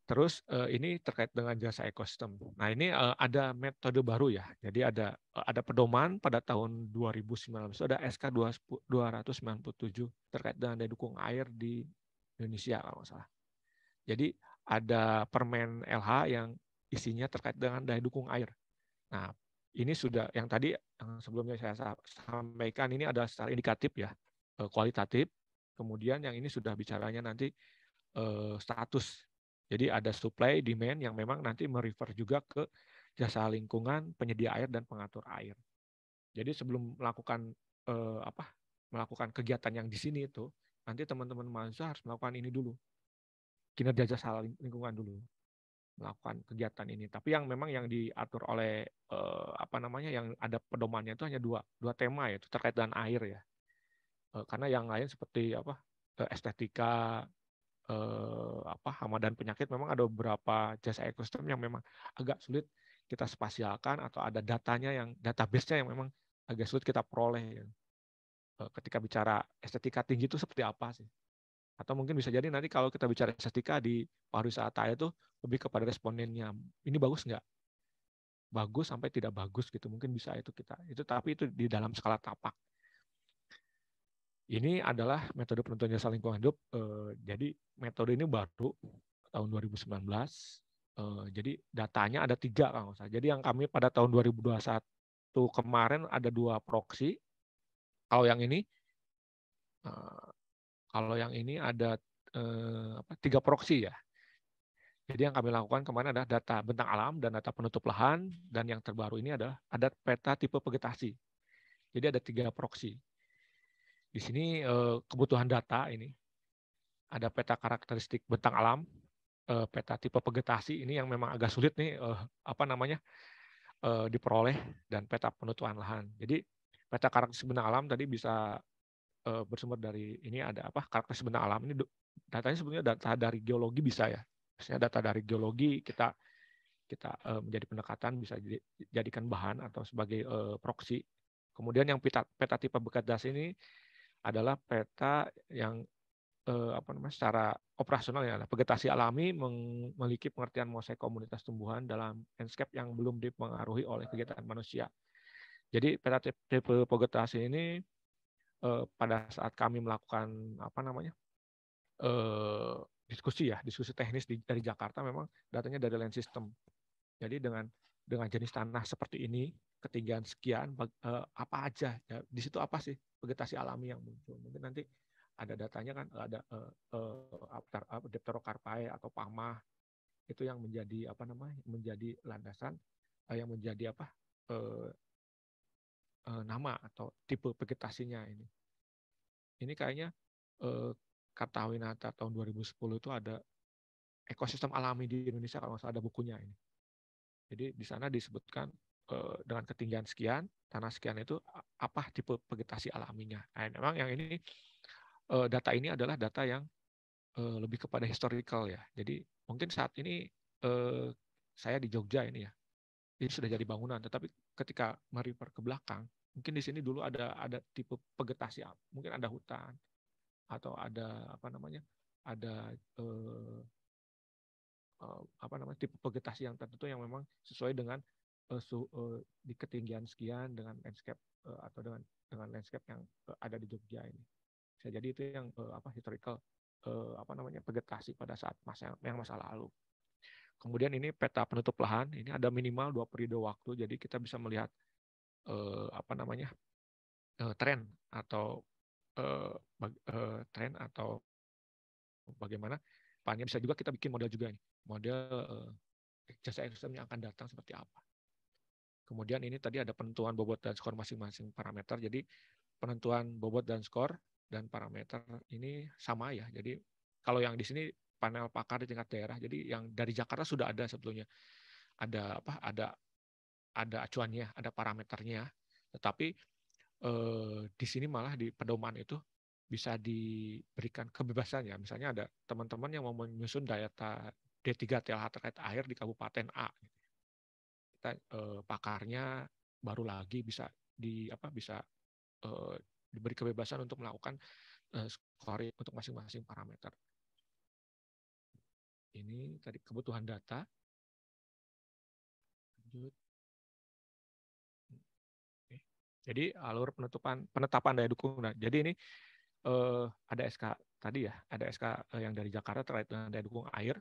Terus ini terkait dengan jasa ekosistem. Nah ini ada metode baru ya. Jadi ada pedoman pada tahun 2019 ada SK 297 terkait dengan daya dukung air di Indonesia kalau nggak salah. Jadi ada permen LH yang isinya terkait dengan daya dukung air. Nah ini sudah yang tadi yang sebelumnya saya sampaikan ini adalah secara indikatif ya, kualitatif. Kemudian yang ini sudah bicaranya nanti status. Jadi ada supply, demand yang memang nanti merefer juga ke jasa lingkungan, penyedia air dan pengatur air. Jadi sebelum melakukan melakukan kegiatan yang di sini itu, nanti teman-teman mahasiswa harus melakukan ini dulu, kinerja jasa lingkungan dulu, melakukan kegiatan ini. Tapi yang memang yang diatur oleh yang ada pedomannya itu hanya dua tema yaitu terkait dengan air ya. Karena yang lain seperti estetika, hama dan penyakit memang ada beberapa jasa ekosistem yang memang agak sulit kita spasialkan atau ada datanya yang database-nya yang memang agak sulit kita peroleh. Ketika bicara estetika tinggi itu seperti apa sih? Atau mungkin bisa jadi nanti kalau kita bicara estetika di pariwisata itu lebih kepada respondennya. Ini bagus nggak? Bagus sampai tidak bagus gitu. Mungkin bisa itu kita. Tapi itu di dalam skala tapak. Ini adalah metode penentuan jasa lingkungan hidup. Jadi metode ini baru tahun 2019. Jadi datanya ada 3 kalau saya. Jadi yang kami pada tahun 2021 kemarin ada 2 proksi. Kalau yang ini ada 3 proksi ya. Jadi yang kami lakukan kemarin adalah data bentang alam dan data penutup lahan, dan yang terbaru ini adalah ada peta tipe vegetasi. Jadi ada 3 proksi. Di sini kebutuhan data ini ada peta karakteristik bentang alam, peta tipe vegetasi ini yang memang agak sulit nih diperoleh, dan peta penutupan lahan. Jadi peta karakteristik bentang alam tadi bisa bersumber dari ini ada karakteristik bentang alam ini datanya sebenarnya data dari geologi bisa ya. Misalnya data dari geologi kita menjadi pendekatan bisa dijadikan bahan atau sebagai proksi. Kemudian yang peta tipe vegetasi ini adalah peta yang secara operasional ya, vegetasi alami memiliki pengertian mosaik komunitas tumbuhan dalam landscape yang belum dipengaruhi oleh kegiatan manusia. Jadi peta tipe vegetasi ini pada saat kami melakukan diskusi teknis dari Jakarta, memang datanya dari land system. Jadi dengan jenis tanah seperti ini, ketinggian sekian, apa aja ya, di situ apa sih vegetasi alami yang muncul. Mungkin nanti ada datanya kan, ada Dipterocarpae atau Pamah itu yang menjadi menjadi landasan yang menjadi nama atau tipe vegetasinya ini. Ini kayaknya Karta Winata tahun 2010 itu ada ekosistem alami di Indonesia kalau nggak salah, ada bukunya ini. Jadi di sana disebutkan dengan ketinggian sekian, tanah sekian itu apa tipe vegetasi alaminya. Nah, memang yang ini data ini adalah data yang lebih kepada historical ya. Jadi mungkin saat ini saya di Jogja ini ya, ini sudah jadi bangunan. Tetapi ketika merefer ke belakang, mungkin di sini dulu ada tipe vegetasi, mungkin ada hutan atau ada ada tipe vegetasi yang tertentu yang memang sesuai dengan di ketinggian sekian dengan landscape atau dengan landscape yang ada di Jogja ini. Bisa jadi itu yang historical vegetasi pada saat masa lalu. Kemudian ini peta penutup lahan, ini ada minimal 2 periode waktu, jadi kita bisa melihat tren atau bagaimana panen. Bisa juga kita bikin model juga nih, model jasa ekosistem yang akan datang seperti apa. Kemudian ini tadi ada penentuan bobot dan skor masing-masing parameter. Jadi penentuan bobot dan skor dan parameter ini sama ya. Jadi kalau yang di sini panel pakar di tingkat daerah, jadi yang dari Jakarta sudah ada sebetulnya. Ada acuannya, ada parameternya. Tetapi di sini malah di pedoman itu bisa diberikan kebebasan ya. Misalnya ada teman-teman yang mau menyusun data D3 TLH terkait air di Kabupaten A. Kita pakarnya baru lagi bisa diberi kebebasan untuk melakukan scoring untuk masing-masing parameter. Ini tadi kebutuhan data. Lanjut. Jadi alur penetapan daya dukung. Nah, jadi ini ada SK tadi ya, ada SK yang dari Jakarta terkait dengan daya dukung air.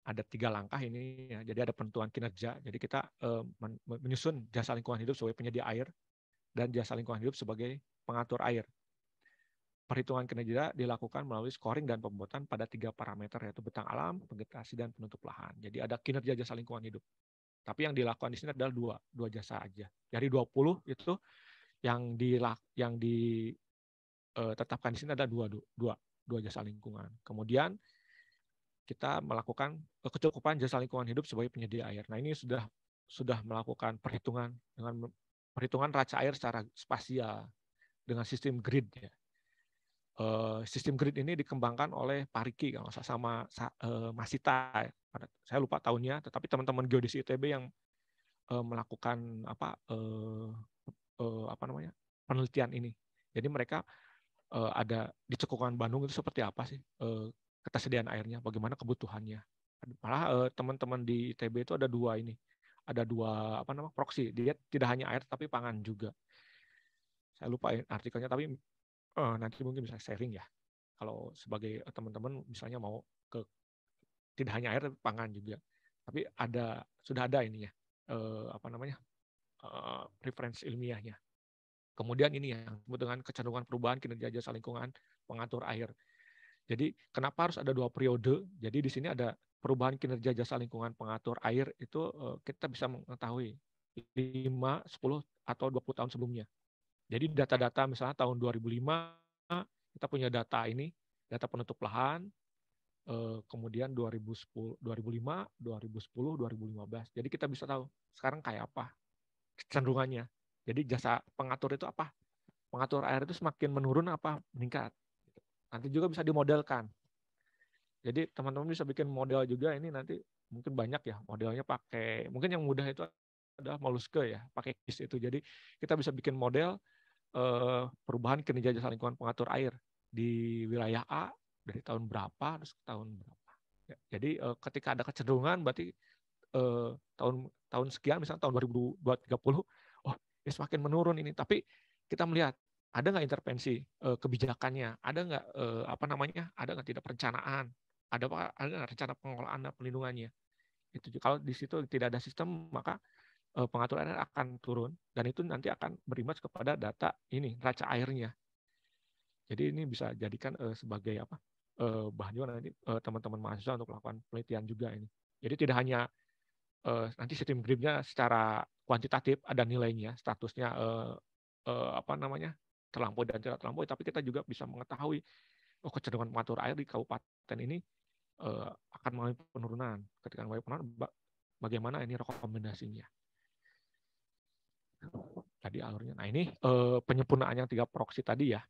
Ada 3 langkah ini ya. Jadi ada penentuan kinerja. Jadi kita menyusun jasa lingkungan hidup sebagai penyedia air dan jasa lingkungan hidup sebagai pengatur air. Perhitungan kinerja dilakukan melalui scoring dan pembuatan pada 3 parameter, yaitu bentang alam, vegetasi, dan penutup lahan. Jadi ada kinerja jasa lingkungan hidup. Tapi yang dilakukan di sini adalah dua jasa aja. Dari 20 itu yang ditetapkan di sini ada dua jasa lingkungan. Kemudian kita melakukan kecukupan jasa lingkungan hidup sebagai penyedia air. Nah, ini sudah melakukan perhitungan dengan perhitungan raca air secara spasial dengan sistem grid ya. Sistem grid ini dikembangkan oleh Pariki kalau sama Masita. Saya lupa tahunnya, tetapi teman-teman geodesi ITB yang melakukan penelitian ini. Jadi mereka ada di Cekungan Bandung itu seperti apa sih ketersediaan airnya, bagaimana kebutuhannya. Malah teman-teman di ITB itu ada dua proxy. Dia tidak hanya air tapi pangan juga. Saya lupa artikelnya, tapi nanti mungkin bisa sharing ya. Kalau sebagai teman-teman misalnya mau ke tidak hanya air tapi pangan juga. Tapi sudah ada ininya referensi ilmiahnya. Kemudian ini yang disebut dengan kecenderungan perubahan kinerja jasa lingkungan pengatur air. Jadi kenapa harus ada 2 periode? Jadi di sini ada perubahan kinerja jasa lingkungan pengatur air itu kita bisa mengetahui 5, 10 atau 20 tahun sebelumnya. Jadi data-data misalnya tahun 2005 kita punya data ini, data penutup lahan, kemudian 2005, 2010, 2015. Jadi kita bisa tahu sekarang kayak apa kecenderungannya. Jadi jasa pengatur itu apa? Pengatur air itu semakin menurun apa meningkat? Nanti juga bisa dimodelkan. Jadi teman-teman bisa bikin model juga ini nanti mungkin banyak ya modelnya pakai, mungkin yang mudah itu adalah Mollusca ya, pakai KISS itu. Jadi kita bisa bikin model perubahan kinerja jasa lingkungan pengatur air di wilayah A dari tahun berapa terus ke tahun berapa. Ya, jadi ketika ada kecenderungan berarti tahun sekian misalnya tahun 2030 ya semakin menurun ini. Tapi kita melihat ada nggak intervensi kebijakannya, ada nggak ada nggak tidak perencanaan, ada nggak rencana pengelolaan dan pelindungannya. Itu kalau di situ tidak ada sistem maka pengatur air akan turun dan itu nanti akan berimbas kepada data ini raca airnya. Jadi ini bisa jadikan sebagai bahan juga nanti teman-teman mahasiswa untuk melakukan penelitian juga ini. Jadi tidak hanya nanti sistem gridnya secara kuantitatif ada nilainya, statusnya terlampaui dan tidak terlampaui, tapi kita juga bisa mengetahui kecenderungan pengatur air di kabupaten ini akan mengalami penurunan. Ketika mengalami penurunan, bagaimana ini rekomendasinya? Tadi alurnya. Nah ini penyempurnaan yang 3 proxy tadi ya.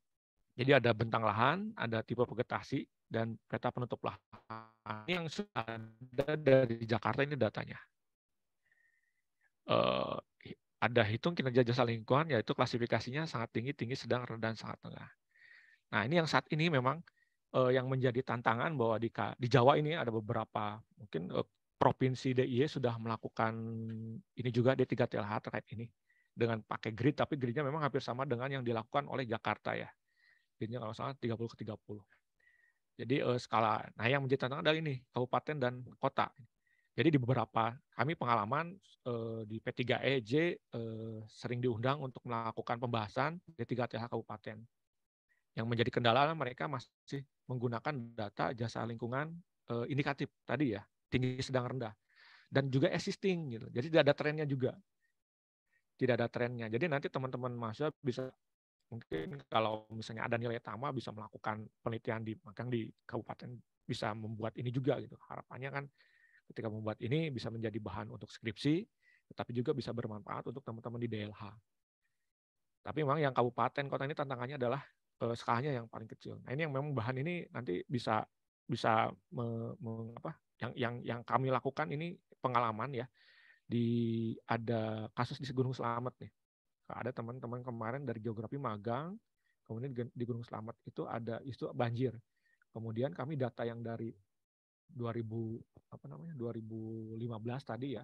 Jadi ada bentang lahan, ada tipe vegetasi, dan peta penutup lahan. Ini yang sudah ada dari Jakarta ini datanya. Ada hitung kinerja jasa lingkungan, yaitu klasifikasinya sangat tinggi, sedang, rendah, dan sangat tengah. Nah ini yang saat ini memang yang menjadi tantangan bahwa di Jawa ini ada beberapa mungkin provinsi DIY sudah melakukan ini juga D3TLH terkait ini dengan pakai grid, tapi gridnya memang hampir sama dengan yang dilakukan oleh Jakarta ya. Gridnya kalau salah 30/30. Jadi skala. Nah yang menjadi tantangan adalah ini kabupaten dan kota. Jadi di beberapa kami pengalaman di P3EJ sering diundang untuk melakukan pembahasan D3TLH kabupaten. Yang menjadi kendala mereka masih menggunakan data jasa lingkungan indikatif tadi ya, tinggi, sedang, rendah, dan juga existing gitu. Jadi tidak ada trennya juga, tidak ada trennya. Jadi nanti teman-teman mahasiswa bisa mungkin kalau misalnya ada nilai tambah bisa melakukan penelitian di kabupaten bisa membuat ini juga gitu. Harapannya kan ketika membuat ini bisa menjadi bahan untuk skripsi, tetapi juga bisa bermanfaat untuk teman-teman di DLH. Tapi memang yang kabupaten kota ini tantangannya adalah skalanya yang paling kecil. Nah ini yang memang bahan ini nanti bisa yang kami lakukan ini pengalaman ya, ada kasus di Gunung Slamet nih. Ada teman-teman kemarin dari geografi magang, kemudian di Gunung Slamet itu ada isu banjir. Kemudian kami data yang dari 2015 tadi ya,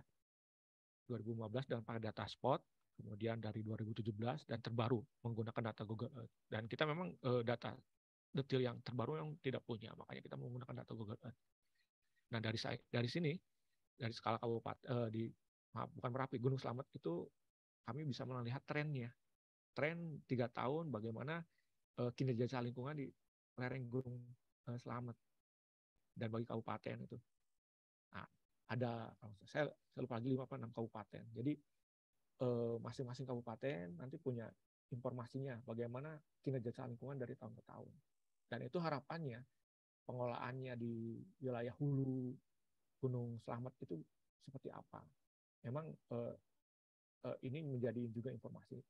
2015 dan pakai data spot, kemudian dari 2017 dan terbaru menggunakan data Google Earth. Dan kita memang data detail yang terbaru yang tidak punya, makanya kita menggunakan data Google Earth. Nah dari sini, dari skala kabupaten bukan Merapi, Gunung Slamet itu kami bisa melihat trennya. Tren 3 tahun bagaimana kinerja lingkungan di lereng Gunung Slamet dan bagi kabupaten itu. Nah, saya lupa lagi 5-6 kabupaten. Jadi masing-masing kabupaten nanti punya informasinya bagaimana kinerja lingkungan dari tahun ke tahun. Dan itu harapannya pengelolaannya di wilayah hulu Gunung Slamet itu seperti apa. Memang ini menjadi juga informasi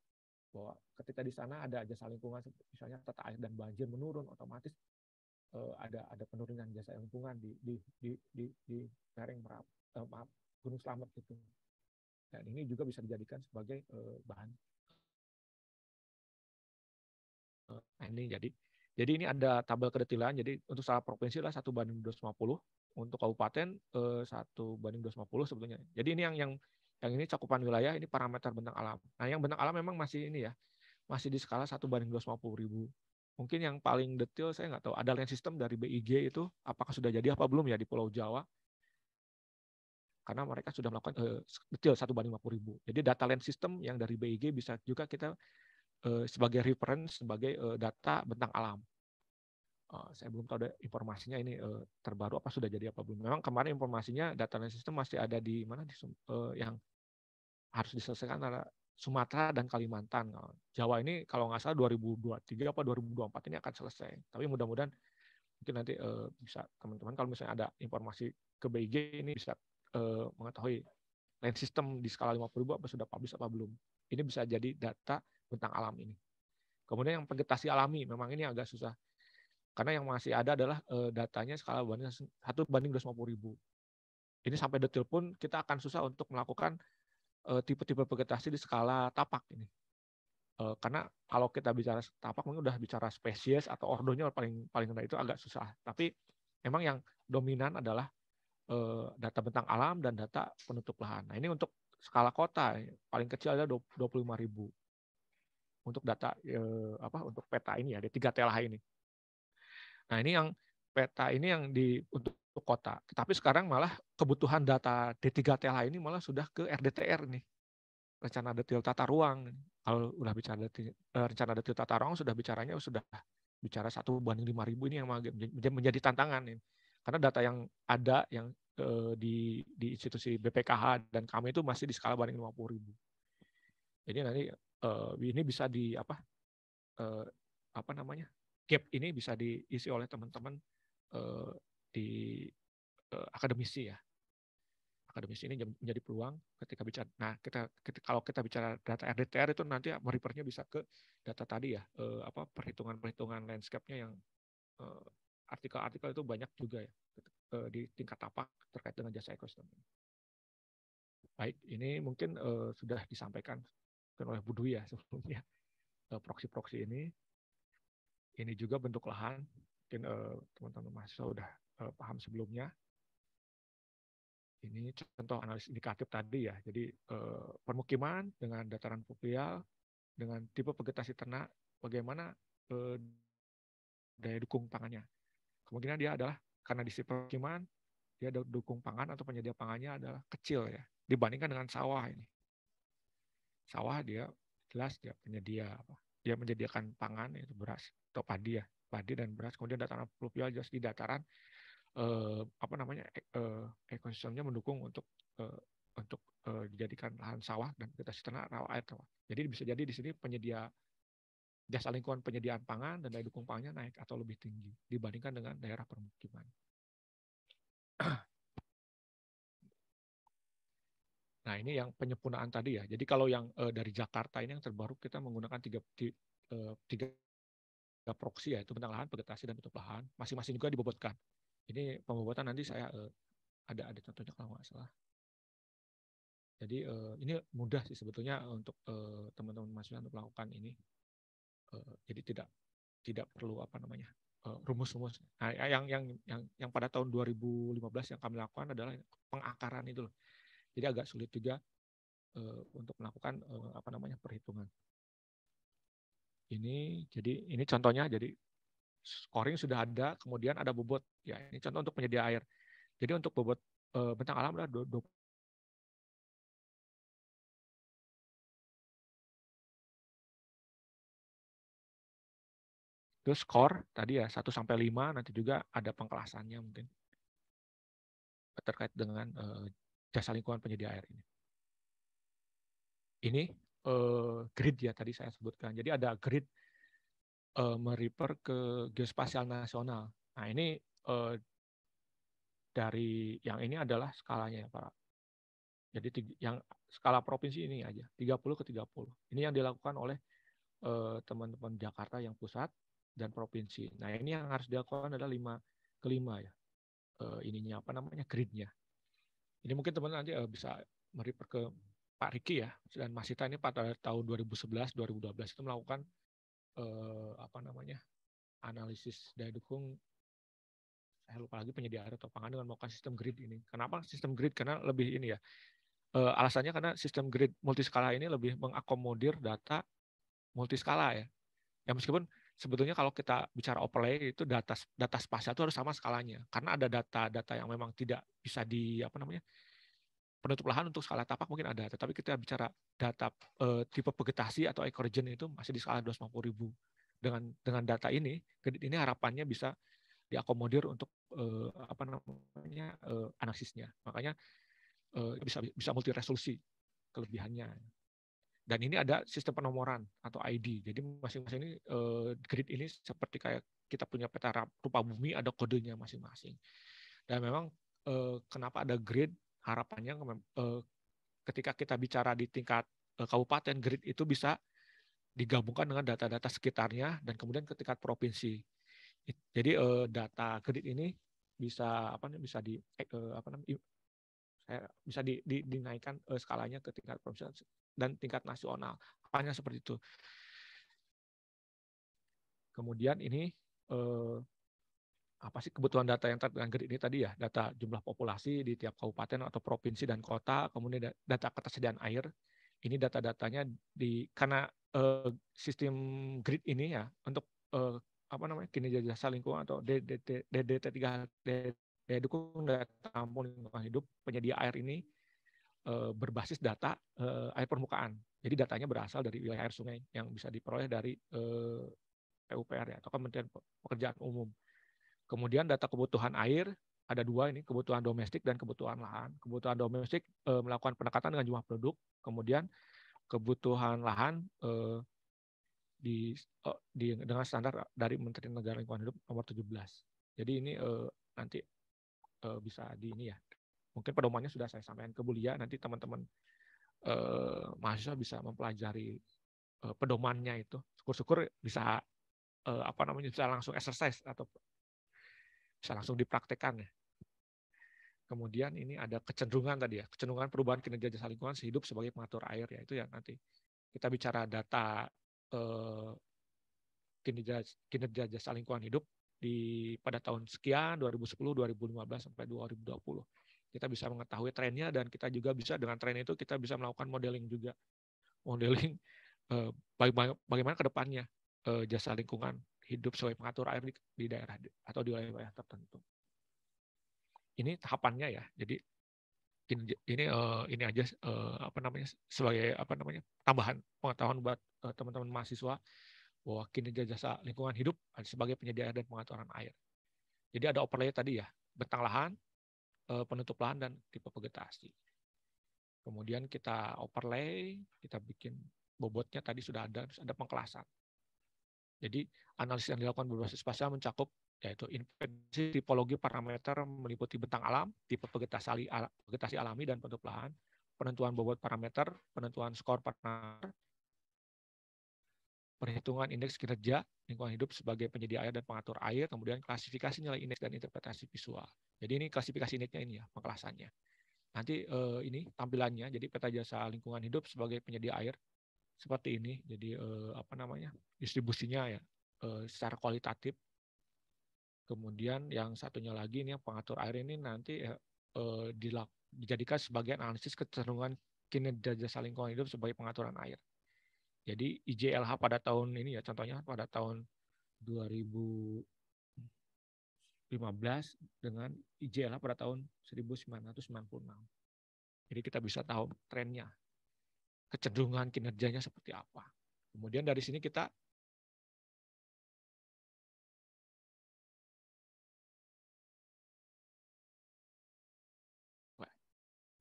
bahwa ketika di sana ada jasa lingkungan misalnya tata air dan banjir menurun, otomatis ada penurunan jasa lingkungan di lereng Gunung Slamet itu. Dan ini juga bisa dijadikan sebagai bahan. Nah ini jadi ini ada tabel kedetailan. Jadi untuk salah provinsi adalah 1:250, untuk kabupaten 1:250 sebetulnya. Jadi ini yang ini cakupan wilayah, ini parameter bentang alam. Nah yang bentang alam memang masih ini ya, masih di skala 1:250.000. Mungkin yang paling detail saya nggak tahu, ada land system dari BIG itu apakah sudah jadi apa belum ya di Pulau Jawa, karena mereka sudah melakukan detail 1:50.000. Jadi data land system yang dari BIG bisa juga kita sebagai reference, sebagai data bentang alam. Saya belum tahu ada informasinya ini terbaru apa sudah jadi apa belum. Memang kemarin informasinya data land system masih ada di mana yang harus diselesaikan antara Sumatera dan Kalimantan. Jawa ini kalau nggak salah 2023 apa 2024 ini akan selesai. Tapi mudah-mudahan mungkin nanti bisa teman-teman kalau misalnya ada informasi ke BIG ini bisa mengetahui land system di skala 50.000 apa sudah publish apa belum. Ini bisa jadi data tentang alam ini. Kemudian yang vegetasi alami memang ini agak susah. Karena yang masih ada adalah datanya skala 1:250.000. Ini sampai detail pun kita akan susah untuk melakukan tipe-tipe vegetasi di skala tapak ini. Karena kalau kita bicara tapak mungkin udah bicara spesies atau ordonya paling rendah, itu agak susah. Tapi memang yang dominan adalah data bentang alam dan data penutup lahan. Nah ini untuk skala kota paling kecil adalah 25.000 untuk data untuk peta ini ya, di 3TLH ini. Nah ini yang peta ini yang untuk kota. Tapi sekarang malah kebutuhan data D3TLH ini malah sudah ke RDTR nih, rencana detail tata ruang. Kalau udah bicara rencana detail tata ruang sudah bicara 1:5.000 ini yang menjadi tantangan ini. Karena data yang ada yang di institusi BPKH dan kami itu masih di skala banding 50.000. Jadi nanti ini bisa gap ini bisa diisi oleh teman-teman di akademisi ya. Akademisi ini menjadi peluang ketika bicara. Nah, kalau kita bicara data RDTR itu nanti merefernya bisa ke data tadi ya, perhitungan landscape-nya yang artikel-artikel itu banyak juga ya di tingkat tapak terkait dengan jasa ekosistem. Baik, ini mungkin sudah disampaikan oleh Bu Dwi ya sebelumnya. Proksi-proksi ini juga bentuk lahan mungkin teman-teman mahasiswa udah paham sebelumnya. Ini contoh analisis indikatif tadi ya. Jadi permukiman dengan dataran fluvial, dengan tipe vegetasi ternak, bagaimana daya dukung pangannya. Kemungkinan dia adalah karena di permukiman, dia dukung pangan atau penyedia pangannya adalah kecil ya, dibandingkan dengan sawah ini. Sawah dia jelas dia penyedia apa? Dia menyediakan pangan yaitu beras atau padi ya, padi dan beras. Kemudian dataran fluvial jelas di dataran ekosistemnya mendukung untuk dijadikan lahan sawah dan vegetasi ternak rawa air. Jadi bisa jadi di sini penyedia jasa lingkungan penyediaan pangan dan daya dukung pangannya naik atau lebih tinggi dibandingkan dengan daerah permukiman. Nah, ini yang penyempurnaan tadi ya. Jadi kalau yang dari Jakarta ini yang terbaru kita menggunakan tiga proksi ya, itu bentang lahan, vegetasi, dan tutup lahan. Masing-masing juga dibobotkan. Ini pembobotan nanti saya ada contohnya kalau nggak salah. Jadi ini mudah sih sebetulnya untuk teman-teman mahasiswa untuk melakukan ini. Jadi tidak perlu rumus-rumus. Nah, yang pada tahun 2015 yang kami lakukan adalah pengakaran itu loh. Jadi agak sulit juga untuk melakukan perhitungan. Ini contohnya. Jadi scoring sudah ada, kemudian ada bobot. Ya, ini contoh untuk penyedia air. Jadi untuk bobot bentang alam adalah 20. Terus skor tadi ya 1 sampai 5, nanti juga ada pengkelasannya mungkin terkait dengan jasa lingkungan penyedia air ini. Ini grid ya tadi saya sebutkan. Jadi ada grid merefer ke geospasial nasional. Nah, ini dari yang ini adalah skalanya ya Pak. Jadi yang skala provinsi ini aja 30/30. Ini yang dilakukan oleh teman-teman Jakarta yang pusat dan provinsi. Nah, ini yang harus dilakukan adalah 5/5 ya. Gridnya. Ini mungkin teman-teman nanti bisa merefer ke Pak Riki ya dan Mas Sita ini pada tahun 2011 2012 itu melakukan analisis daya dukung, saya lupa lagi, penyedia air atau pangan dengan melakukan sistem grid ini. Kenapa sistem grid? Karena lebih ini ya. Alasannya karena sistem grid multiskala ini lebih mengakomodir data multiskala ya. Ya meskipun sebetulnya kalau kita bicara overlay itu data spasial itu harus sama skalanya. Karena ada data yang memang tidak bisa penutup lahan untuk skala tapak mungkin ada, tetapi kita bicara data tipe vegetasi atau ecoregion itu masih di skala 250.000. Dengan data ini, kredit ini harapannya bisa diakomodir untuk analisisnya. Makanya bisa multi resolusi kelebihannya. Dan ini ada sistem penomoran atau ID. Jadi masing-masing ini grid ini seperti kayak kita punya peta rupa bumi, ada kodenya masing-masing. Dan memang kenapa ada grid? Harapannya ketika kita bicara di tingkat kabupaten, grid itu bisa digabungkan dengan data-data sekitarnya dan kemudian ke tingkat provinsi. Jadi data grid ini bisa dinaikkan skalanya ke tingkat provinsi dan tingkat nasional. Hanya seperti itu. Kemudian ini apa sih kebutuhan data yang terkait dengan grid ini tadi ya, data jumlah populasi di tiap kabupaten atau provinsi dan kota, kemudian data ketersediaan air. Ini data-datanya karena sistem grid ini ya untuk kinerja jasa lingkungan atau DDT3, daya dukung daya tampung lingkungan hidup, penyedia air ini berbasis data air permukaan. Jadi datanya berasal dari wilayah air sungai yang bisa diperoleh dari PUPR ya, atau Kementerian Pekerjaan Umum. Kemudian data kebutuhan air, ada dua ini, kebutuhan domestik dan kebutuhan lahan. Kebutuhan domestik melakukan pendekatan dengan jumlah penduduk, kemudian kebutuhan lahan dengan standar dari Menteri Negara Lingkungan Hidup nomor 17. Jadi ini nanti bisa ini ya. Mungkin pedomannya sudah saya sampaikan ke Bulia, nanti teman-teman mahasiswa bisa mempelajari pedomannya itu. Syukur-syukur bisa bisa langsung exercise atau bisa langsung dipraktekkan ya. Kemudian ini ada kecenderungan tadi ya, kecenderungan perubahan kinerja jasa lingkungan sehidup sebagai pengatur air ya, itu ya nanti kita bicara data kinerja jasa lingkungan hidup pada tahun sekian 2010, 2015 sampai 2020. Kita bisa mengetahui trennya dan kita juga bisa dengan tren itu kita bisa melakukan modeling juga. Modeling bagaimana ke depannya jasa lingkungan hidup sebagai pengatur air di daerah atau di wilayah tertentu. Ini tahapannya ya. Jadi ini aja sebagai tambahan pengetahuan buat teman-teman mahasiswa bahwa kinerja jasa lingkungan hidup sebagai penyedia air dan pengaturan air. Jadi ada overlay tadi ya, bentang lahan, penutup lahan, dan tipe vegetasi. Kemudian kita overlay, kita bikin bobotnya tadi sudah ada, terus ada pengkelasan. Jadi analisis yang dilakukan berbasis spasial mencakup yaitu inventarisasi tipologi parameter meliputi bentang alam, tipe vegetasi alami dan penutup lahan, penentuan bobot parameter, penentuan skor parameter, perhitungan indeks kinerja lingkungan hidup sebagai penyedia air dan pengatur air, kemudian klasifikasi nilai indeks dan interpretasi visual. Jadi ini klasifikasi indeksnya ini ya, pengkelasannya. Nanti ini tampilannya, jadi peta jasa lingkungan hidup sebagai penyedia air seperti ini. Jadi distribusinya ya secara kualitatif. Kemudian yang satunya lagi ini yang pengatur air ini nanti dijadikan sebagai analisis kecenderungan kinerja jasa lingkungan hidup sebagai pengaturan air. Jadi IJLH pada tahun ini ya, contohnya pada tahun 2015 dengan IJLH pada tahun 1996. Jadi kita bisa tahu trennya, kecenderungan kinerjanya seperti apa. Kemudian dari sini kita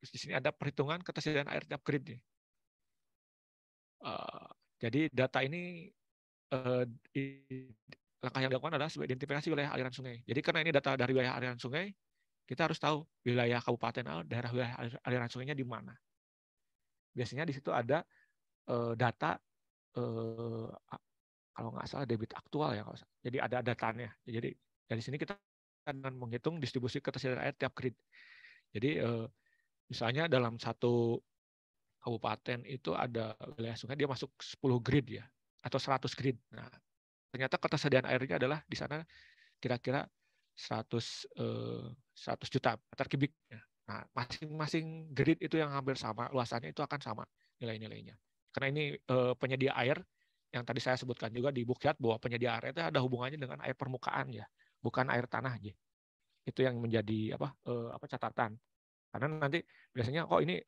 di sini ada perhitungan ketersediaan air tiap grid nih. Jadi data ini langkah yang dilakukan adalah sebagai identifikasi wilayah aliran sungai. Jadi karena ini data dari wilayah aliran sungai, kita harus tahu wilayah kabupaten daerah wilayah aliran sungainya di mana. Biasanya di situ ada data kalau nggak salah debit aktual ya. Jadi ada datanya. Jadi dari sini kita akan menghitung distribusi ketersediaan air tiap grid. Jadi misalnya dalam satu kabupaten itu ada wilayah sungai, dia masuk 10 grid ya, atau 100 grid. Nah, ternyata ketersediaan airnya adalah di sana kira-kira 100 juta meter kubik. Nah, masing-masing grid itu yang hampir sama, luasannya itu akan sama nilai-nilainya. Karena ini penyedia air, yang tadi saya sebutkan juga di Bukit bahwa penyedia air itu ada hubungannya dengan air permukaan ya, bukan air tanah aja. Itu yang menjadi catatan. Karena nanti biasanya kok ini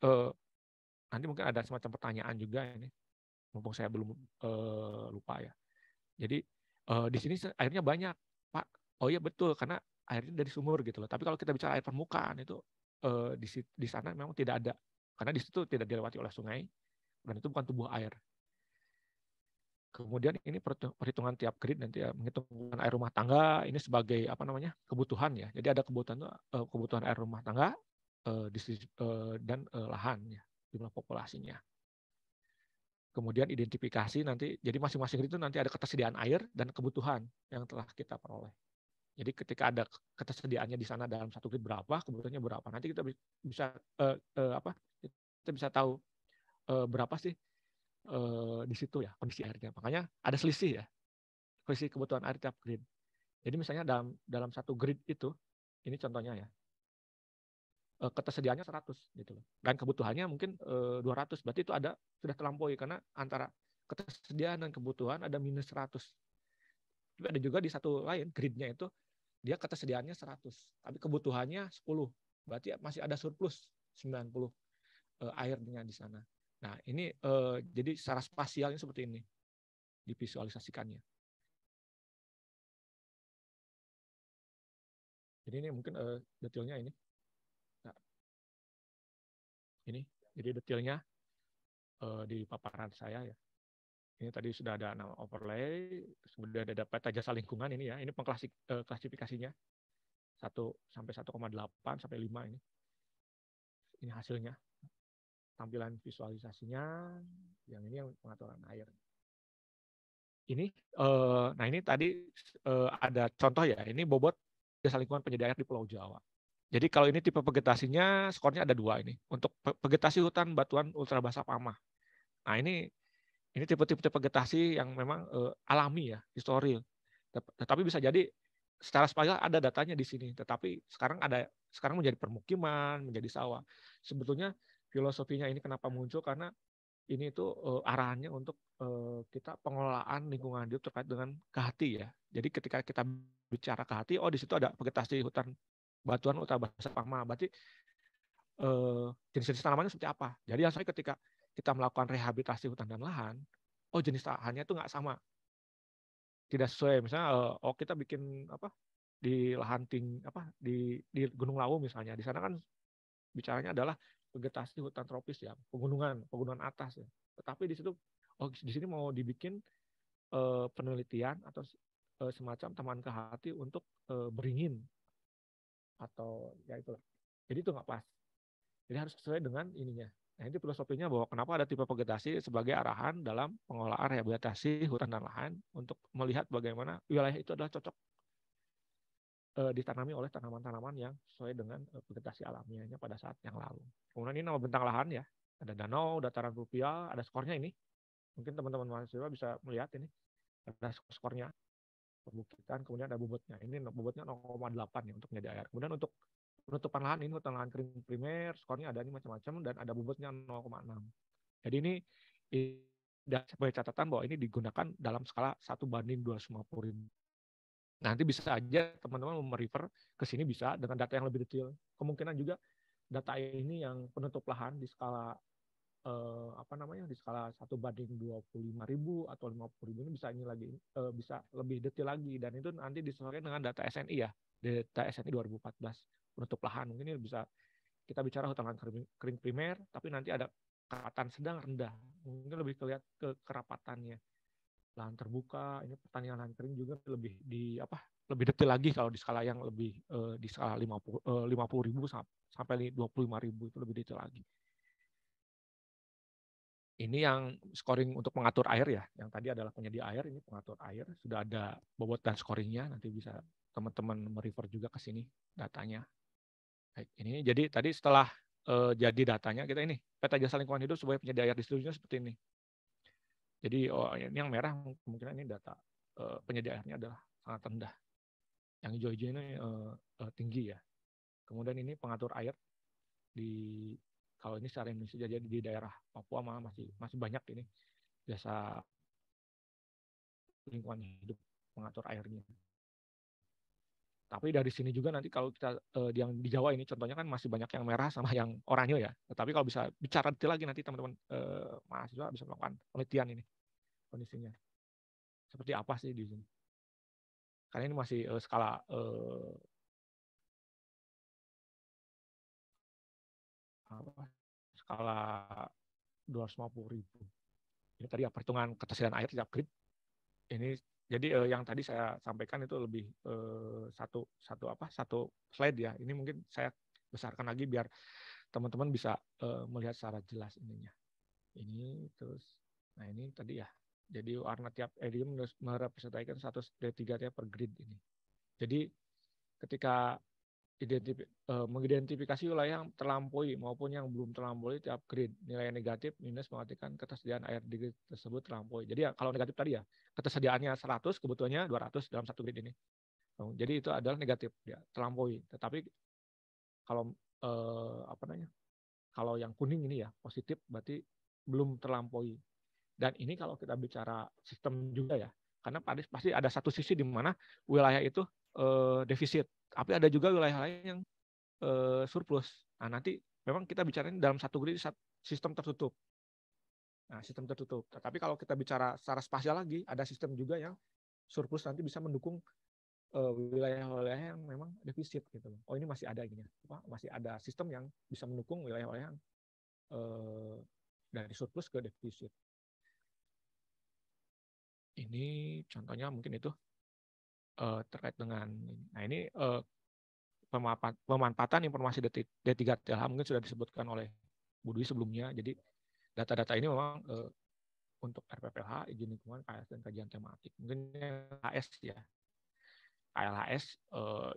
nanti mungkin ada semacam pertanyaan juga ini, mumpung saya belum lupa ya. Jadi di sini airnya banyak, Pak. Oh iya betul, karena airnya dari sumur gitu loh. Tapi kalau kita bicara air permukaan itu di sana memang tidak ada, karena di situ tidak dilewati oleh sungai dan itu bukan tubuh air. Kemudian ini perhitungan tiap grid nanti ya, menghitung air rumah tangga ini sebagai kebutuhan ya. Jadi ada kebutuhan air rumah tangga dan lahan ya, jumlah populasinya. Kemudian identifikasi nanti, jadi masing-masing itu nanti ada ketersediaan air dan kebutuhan yang telah kita peroleh. Jadi ketika ada ketersediaannya di sana dalam satu grid berapa, kebutuhannya berapa. Nanti kita bisa kita bisa tahu berapa sih di situ ya kondisi airnya. Makanya ada selisih ya, selisih kebutuhan air tiap grid. Jadi misalnya dalam satu grid itu, ini contohnya ya, ketersediaannya 100 gitu loh. Dan kebutuhannya mungkin 200. Berarti itu sudah terlampaui karena antara ketersediaan dan kebutuhan ada minus 100. Tapi ada juga di satu lain gridnya itu dia ketersediaannya 100, tapi kebutuhannya 10. Berarti masih ada surplus 90 airnya di sana. Nah, ini jadi secara spasialnya seperti ini divisualisasikannya. Jadi ini mungkin detailnya ini. Nah, ini jadi detailnya di paparan saya ya. Ini tadi sudah ada nama overlay, kemudian ada peta jasa lingkungan ini ya. Ini klasifikasinya 1 sampai 1,8 sampai 5 ini. Ini hasilnya. Tampilan visualisasinya, yang ini yang pengaturan air. Ini, nah ini tadi ada contoh ya. Ini bobot jasa lingkungan penyedia air di Pulau Jawa. Jadi kalau ini tipe vegetasinya, skornya ada 2 ini. Untuk vegetasi hutan batuan ultrabasah pamah. Nah ini tipe-tipe vegetasi yang memang alami ya, historil. Tetapi bisa jadi secara spasial ada datanya di sini, tetapi sekarang menjadi permukiman, menjadi sawah. Sebetulnya filosofinya ini kenapa muncul karena ini itu arahannya untuk kita pengelolaan lingkungan hidup terkait dengan kehati ya. Jadi ketika kita bicara kehati, di situ ada vegetasi hutan batuan hutan basah pama. Berarti jenis-jenis tanamannya seperti apa? Jadi asalnya ketika kita melakukan rehabilitasi hutan dan lahan, jenis lahannya itu nggak sama, tidak sesuai. Misalnya, kita bikin apa di lahan di Gunung Lawu misalnya, di sana kan bicaranya adalah vegetasi hutan tropis ya, pegunungan atas ya. Tetapi di situ, di sini mau dibikin penelitian atau semacam taman kehati untuk beringin atau ya itulah. Jadi itu nggak pas. Jadi harus sesuai dengan ininya. Nah, itu filosofinya bahwa kenapa ada tipe vegetasi sebagai arahan dalam pengelolaan rehabilitasi hutan dan lahan untuk melihat bagaimana wilayah itu adalah cocok ditanami oleh tanaman-tanaman yang sesuai dengan vegetasi alamiahnya pada saat yang lalu. Kemudian ini nama bentang lahan ya. Ada danau, dataran fluvial, ada skornya ini. Mungkin teman-teman mahasiswa bisa melihat ini. Ada skornya. Perbukitan, kemudian ada bobotnya. Ini bobotnya 0,8 ya untuk menyediakan air. Kemudian untuk penutupan lahan, ini hutan lahan kering primer, skornya ada ini macam-macam, dan ada bobotnya 0,6. Jadi ini sebagai catatan bahwa ini digunakan dalam skala 1:250.000. Nanti bisa aja teman-teman merefer ke sini bisa dengan data yang lebih detail. Kemungkinan juga data ini yang penutup lahan di skala di skala 1:25.000 atau 50.000 ini bisa lebih detail lagi, dan itu nanti disesuaikan dengan data SNI ya, data SNI 2014 penutup lahan. Mungkin ini bisa kita bicara hutan lahan kering primer, tapi nanti ada kerapatan sedang rendah, mungkin lebih kelihatan ke kerapatannya. Lahan terbuka, ini pertanian lahan kering juga lebih lebih detail lagi kalau di skala yang lebih di skala 50.000 sampai 25.000 itu lebih detail lagi. Ini yang scoring untuk mengatur air ya, yang tadi adalah penyedia air, ini pengatur air, sudah ada bobot dan scoringnya, nanti bisa teman-teman merefer juga ke sini datanya. Baik, ini jadi tadi setelah jadi datanya, kita ini peta jasa lingkungan hidup sebagai penyedia air distribusinya seperti ini. Jadi ini yang merah kemungkinan ini data penyedia airnya adalah sangat rendah. Yang hijau-hijau ini tinggi ya. Kemudian ini pengatur air kalau ini secara Indonesia, jadi di daerah Papua masih banyak ini jasa lingkungan hidup mengatur airnya. Tapi dari sini juga nanti kalau kita yang di Jawa ini contohnya kan masih banyak yang merah sama yang oranye ya. Tetapi kalau bisa bicara detail lagi nanti teman-teman mahasiswa bisa melakukan penelitian ini kondisinya. Seperti apa sih di sini? Karena ini masih skala skala 250.000. Ini tadi ya perhitungan ketersediaan air tiap grid. Ini jadi yang tadi saya sampaikan itu lebih satu slide ya. Ini mungkin saya besarkan lagi biar teman-teman bisa melihat secara jelas ininya. Ini terus, nah ini tadi ya. Jadi warna tiap area merepresentasikan 1/3 per grid ini. Jadi ketika mengidentifikasi wilayah yang terlampaui maupun yang belum terlampaui tiap grid, nilai negatif minus mengartikan ketersediaan air di grid tersebut terlampaui. Jadi ya, kalau negatif tadi ya, ketersediaannya 100, kebutuhannya 200 dalam satu grid ini. Jadi itu adalah negatif, ya, terlampaui. Tetapi kalau kalau yang kuning ini ya positif, berarti belum terlampaui. Dan ini kalau kita bicara sistem juga ya, karena pasti ada satu sisi di mana wilayah itu defisit, tapi ada juga wilayah lain yang surplus. Nah, nanti memang kita bicarain dalam satu grid sistem tertutup. Nah, sistem tertutup. Tapi kalau kita bicara secara spasial lagi, ada sistem juga yang surplus nanti bisa mendukung wilayah-wilayah yang memang defisit gitu. Oh, ini masih ada ininya. Masih ada sistem yang bisa mendukung wilayah-wilayah yang dari surplus ke defisit. Ini contohnya mungkin itu terkait dengan, nah ini pemanfaatan informasi D3TH mungkin sudah disebutkan oleh Bu Dwi sebelumnya. Jadi data-data ini memang untuk RPPLH, izin lingkungan, KLHS, dan kajian tematik. Mungkin KLHS ya. KLHS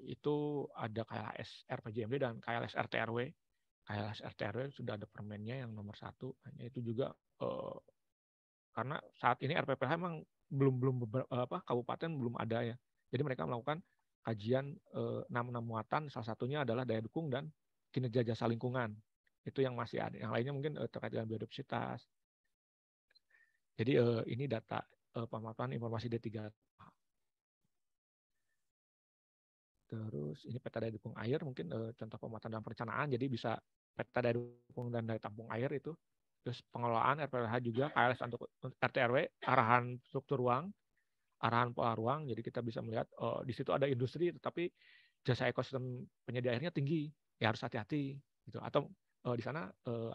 itu ada KLHS RPJMD dan KLHS RTRW. KLHS RTRW sudah ada permennya yang nomor 1. Hanya itu juga karena saat ini RPPLH memang belum beberapa kabupaten belum ada ya. Jadi mereka melakukan kajian 6 muatan, salah satunya adalah daya dukung dan kinerja jasa lingkungan. Itu yang masih ada. Yang lainnya mungkin terkait dengan biodiversitas. Jadi ini data pemaparan informasi D3. Terus ini peta daya dukung air, mungkin contoh pemetaan dan perencanaan. Jadi bisa peta daya dukung dan daya tampung air itu. Terus pengelolaan RPLH juga, KLS untuk RT RW, arahan struktur ruang, arahan pola ruang. Jadi kita bisa melihat di situ ada industri, tetapi jasa ekosistem penyedia airnya tinggi, ya harus hati-hati. Gitu. Atau di sana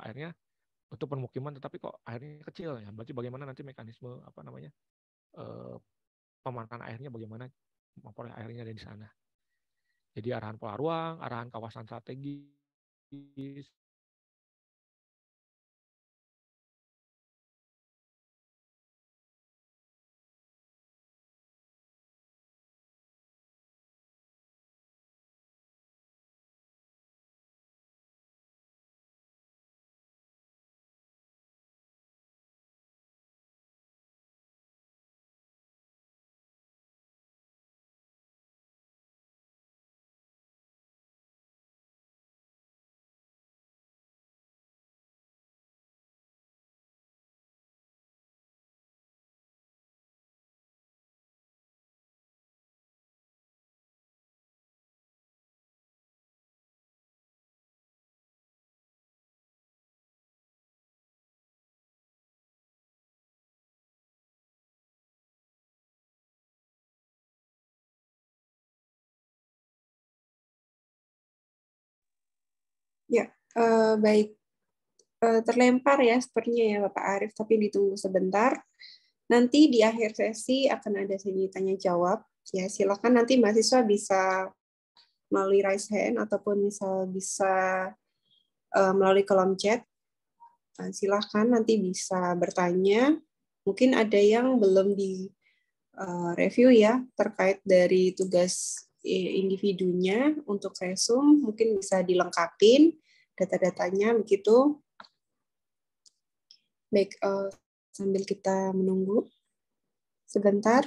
airnya untuk permukiman, tetapi kok airnya kecil, ya berarti bagaimana nanti mekanisme pemanfaatan airnya, bagaimana memperoleh airnya dari sana. Jadi arahan pola ruang, arahan kawasan strategis.
Ya, baik. Terlempar ya sepertinya ya Bapak Arief, tapi ditunggu sebentar. Nanti di akhir sesi akan ada sesi tanya jawab. Ya, silakan nanti mahasiswa bisa melalui raise hand ataupun bisa melalui kolom chat. Silakan nanti bisa bertanya. Mungkin ada yang belum di review ya terkait dari tugas individunya untuk resum, mungkin bisa dilengkapin data-datanya begitu. Baik, sambil kita menunggu sebentar.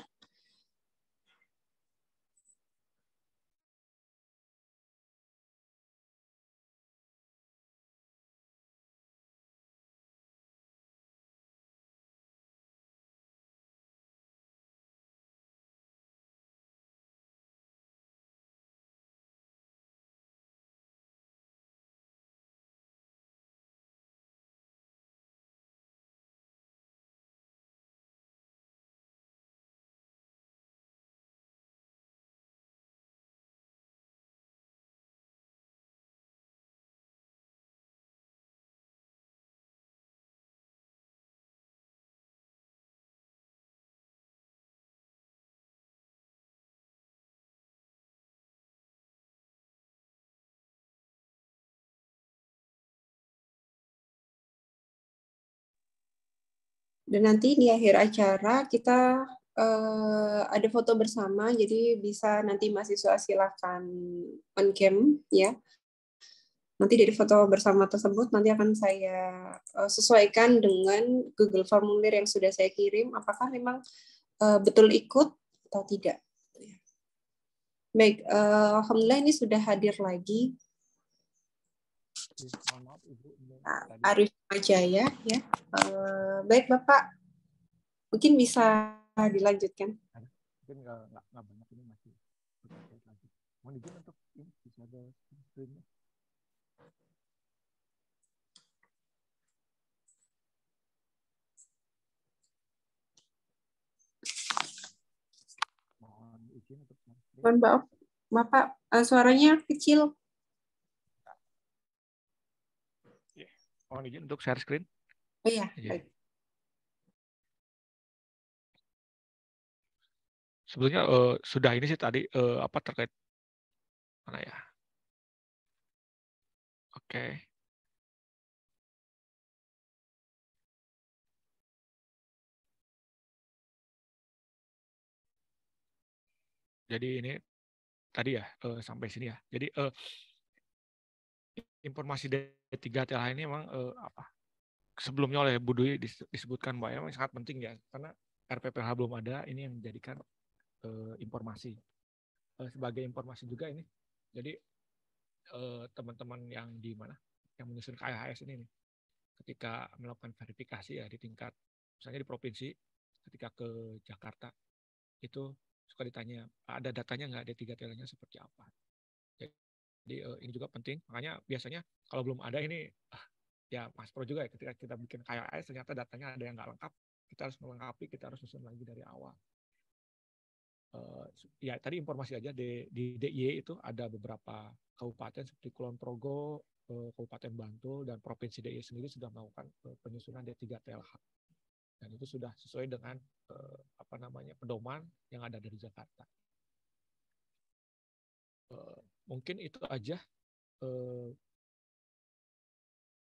Dan nanti di akhir acara kita ada foto bersama, jadi bisa nanti mahasiswa silakan on cam ya. Nanti dari foto bersama tersebut nanti akan saya sesuaikan dengan Google Formulir yang sudah saya kirim. Apakah memang betul ikut atau tidak? Baik, alhamdulillah ini sudah hadir lagi. Arief Majaya ya. Baik Bapak, mungkin bisa dilanjutkan.
Mungkin nggak banyak, ini masih lagi. Mohon izin untuk ini bisa ada screen-nya. Mohon izin untuk
Mohon maaf, Bapak suaranya kecil.
Mohon izin untuk share screen.
Oh iya, baik.
Sebelumnya sudah ini sih tadi apa terkait mana ya? Oke. Jadi ini tadi ya sampai sini ya. Jadi informasi D3 TLH ini memang apa? Sebelumnya oleh Bu Dwi disebutkan bahwa memang sangat penting ya, karena RPPH belum ada, ini yang menjadikan informasi. sebagai informasi juga ini. Jadi teman-teman yang di mana yang menyusun KHS ini nih, ketika melakukan verifikasi ya di tingkat misalnya di provinsi, ketika ke Jakarta itu suka ditanya ada datanya nggak, D3TL-nya seperti apa. Jadi ini juga penting, makanya biasanya kalau belum ada ini ya Mas Pro juga ya, ketika kita bikin KHS ternyata datanya ada yang nggak lengkap, kita harus melengkapi, kita harus susun lagi dari awal. Ya tadi informasi aja di DIY itu ada beberapa kabupaten seperti Kulon Progo, Kabupaten Bantul, dan Provinsi DIY sendiri sudah melakukan penyusunan D3TLH. Dan itu sudah sesuai dengan pedoman yang ada dari Jakarta. Mungkin itu aja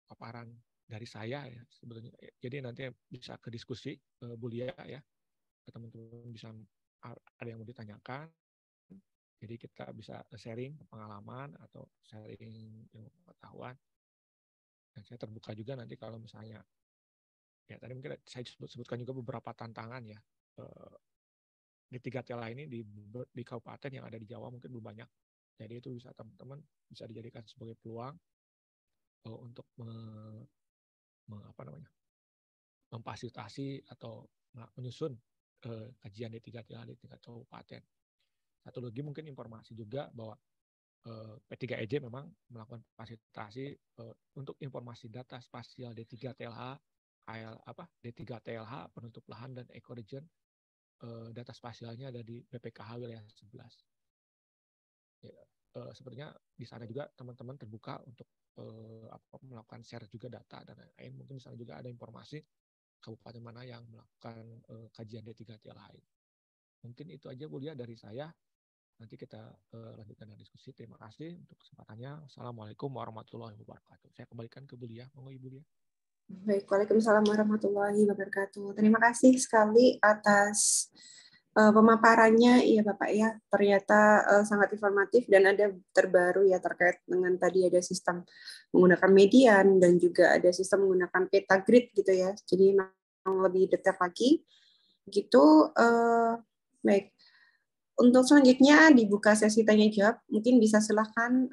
paparan dari saya ya sebetulnya. Jadi nanti bisa ke diskusi Bu Lia ya, teman-teman bisa ada yang mau ditanyakan. Jadi kita bisa sharing pengalaman atau sharing pengetahuan. Dan saya terbuka juga nanti kalau misalnya, ya tadi mungkin saya sebutkan juga beberapa tantangan ya. Di 3TLH ini di kabupaten yang ada di Jawa mungkin belum banyak. Jadi itu bisa teman-teman bisa dijadikan sebagai peluang untuk memfasilitasi atau menyusun kajian D3TLH di tingkat kabupaten. Satu lagi mungkin informasi juga bahwa P3EJ memang melakukan fasilitasi untuk informasi data spasial D3TLH, D3TLH, penutup lahan dan ecoregion, data spasialnya ada di BPKH wilayah 11. Ya, sebenarnya di sana juga teman-teman terbuka untuk melakukan share juga data dan lain-lain. Mungkin di sana juga ada informasi kabupaten mana yang melakukan kajian D3TLH. Mungkin itu aja Bu Lia dari saya. Nanti kita lanjutkan dengan diskusi. Terima kasih untuk kesempatannya. Assalamualaikum warahmatullahi wabarakatuh. Saya kembalikan ke Bu Lia. Monggo Ibu Lia.
Baik, Waalaikumsalam warahmatullahi wabarakatuh. Terima kasih sekali atas pemaparannya, iya Bapak ya. Ternyata sangat informatif dan ada terbaru ya terkait dengan tadi ada sistem menggunakan median dan juga ada sistem menggunakan peta grid gitu ya. Jadi memang lebih detail lagi. Gitu. Baik. Untuk selanjutnya dibuka sesi tanya jawab. Mungkin bisa silahkan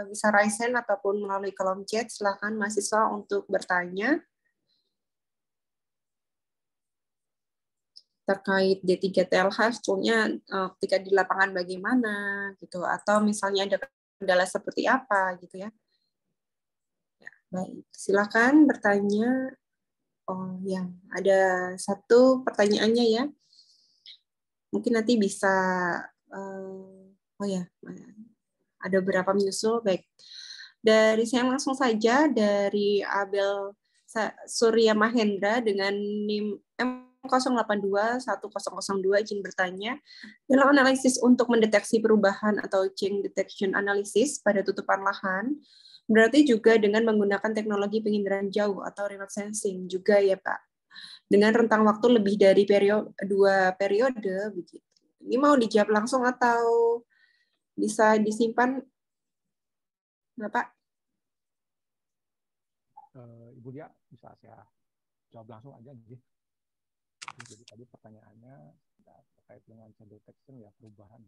bisa raise hand ataupun melalui kolom chat. Silahkan mahasiswa untuk bertanya terkait D3TLH, sebetulnya ketika di lapangan bagaimana gitu, atau misalnya ada kendala seperti apa gitu ya. Ya, baik, silakan bertanya. Oh ya, ada satu pertanyaannya ya. Mungkin nanti bisa oh ya, ada beberapa menyusul. Baik. Dari saya langsung saja dari Abel Surya Mahendra dengan NIM M082102 izin bertanya. Dalam analisis untuk mendeteksi perubahan atau change detection analysis pada tutupan lahan, berarti juga dengan menggunakan teknologi penginderaan jauh atau remote sensing juga ya Pak. Dengan rentang waktu lebih dari 2 periode begitu. Ini mau dijawab langsung atau bisa disimpan, Bapak?
Ibu Dia bisa saya jawab langsung aja nih. Jadi tadi pertanyaannya terkait dengan change detection ya, perubahan.